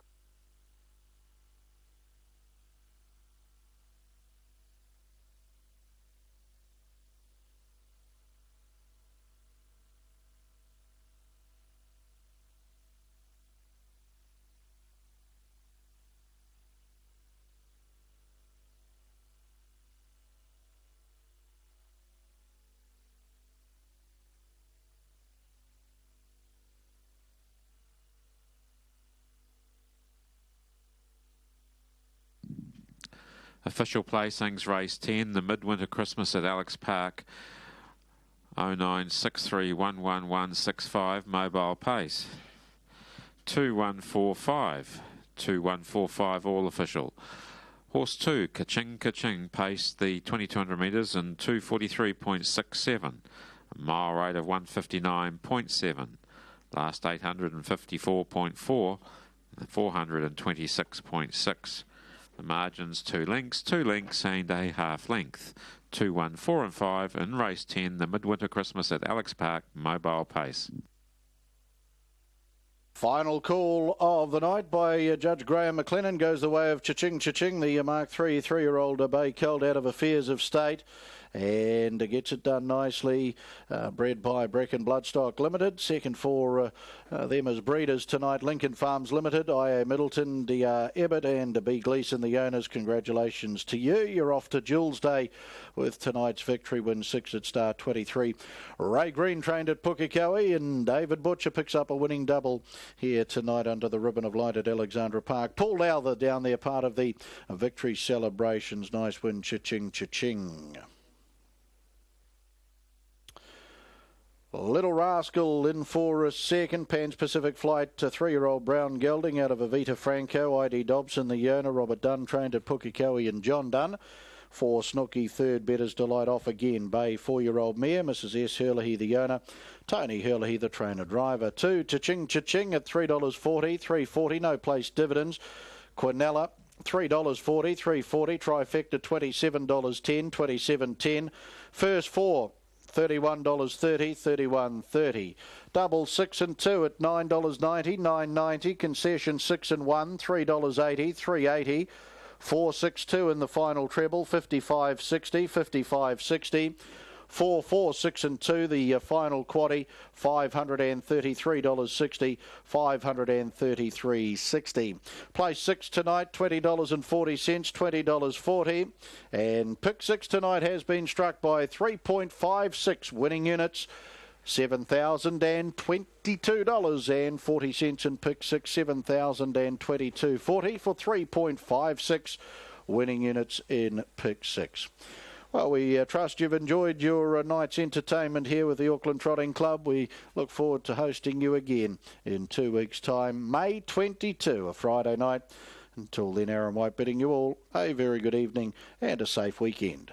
Official placings, race 10, the midwinter Christmas at Alex Park. 0963111165, mobile pace. 2145, 2145, all official. Horse 2, Ka-ching, Ka-ching, paced the 2200 metres in 243.67. A mile rate of 159.7. Last 854.4, 426.6. The margin's 2 lengths and a half length. 2, 1, 4 and 5 in race 10, the Midwinter Christmas at Alex Park, mobile pace. Final call of the night by Judge Graham McLennan goes the way of Cha-Ching Cha-Ching, the Mark III 3-year-old bay colt out of Affairs of State, and gets it done nicely. Bred by Brecon Bloodstock Limited. Second for them as breeders tonight, Lincoln Farms Limited, I.A. Middleton, D.R. Ebbett and B. Gleeson, the owners. Congratulations to you. You're off to Jules Day with tonight's victory, win 6 at start 23. Ray Green trained at Pukekohe, and David Butcher picks up a winning double here tonight under the ribbon of light at Alexandra Park. Paul Lowther down there, part of the victory celebrations. Nice win, Cha-Ching Cha-Ching. Little Rascal in for a second. Pan Pacific Flight, 3-year-old Brown Gelding out of Avita Franco. I.D. Dobson, the owner. Robert Dunn trained at Pukekohe, and John Dunn. For Snooky, third Better's Delight off again. Bay, 4-year-old mare. Mrs. S. Hurley, the owner. Tony Hurley, the trainer-driver. 2, Cha-Ching Cha-Ching at $3.40. $3.40, no place dividends. Quinella, $3.40. $3.40, trifecta $27.10. $27.10. First 4. $31.30, $31.30. Double 6 and 2 at $9.90, $9.90. Concession 6 and 1, $3.80, $3.80. 4, 6, 2 in the final treble, $55.60, $55.60. 4, 4, 6 and 2, the final quaddie, $533.60, $533.60. Place 6 tonight, $20.40, $20.40. And pick 6 tonight has been struck by 3.56 winning units. $7,022.40 in pick 6, $7,022.40 for 3.56 winning units in pick 6. Well, we trust you've enjoyed your night's entertainment here with the Auckland Trotting Club. We look forward to hosting you again in 2 weeks' time, May 22, a Friday night. Until then, Aaron White bidding you all a very good evening and a safe weekend.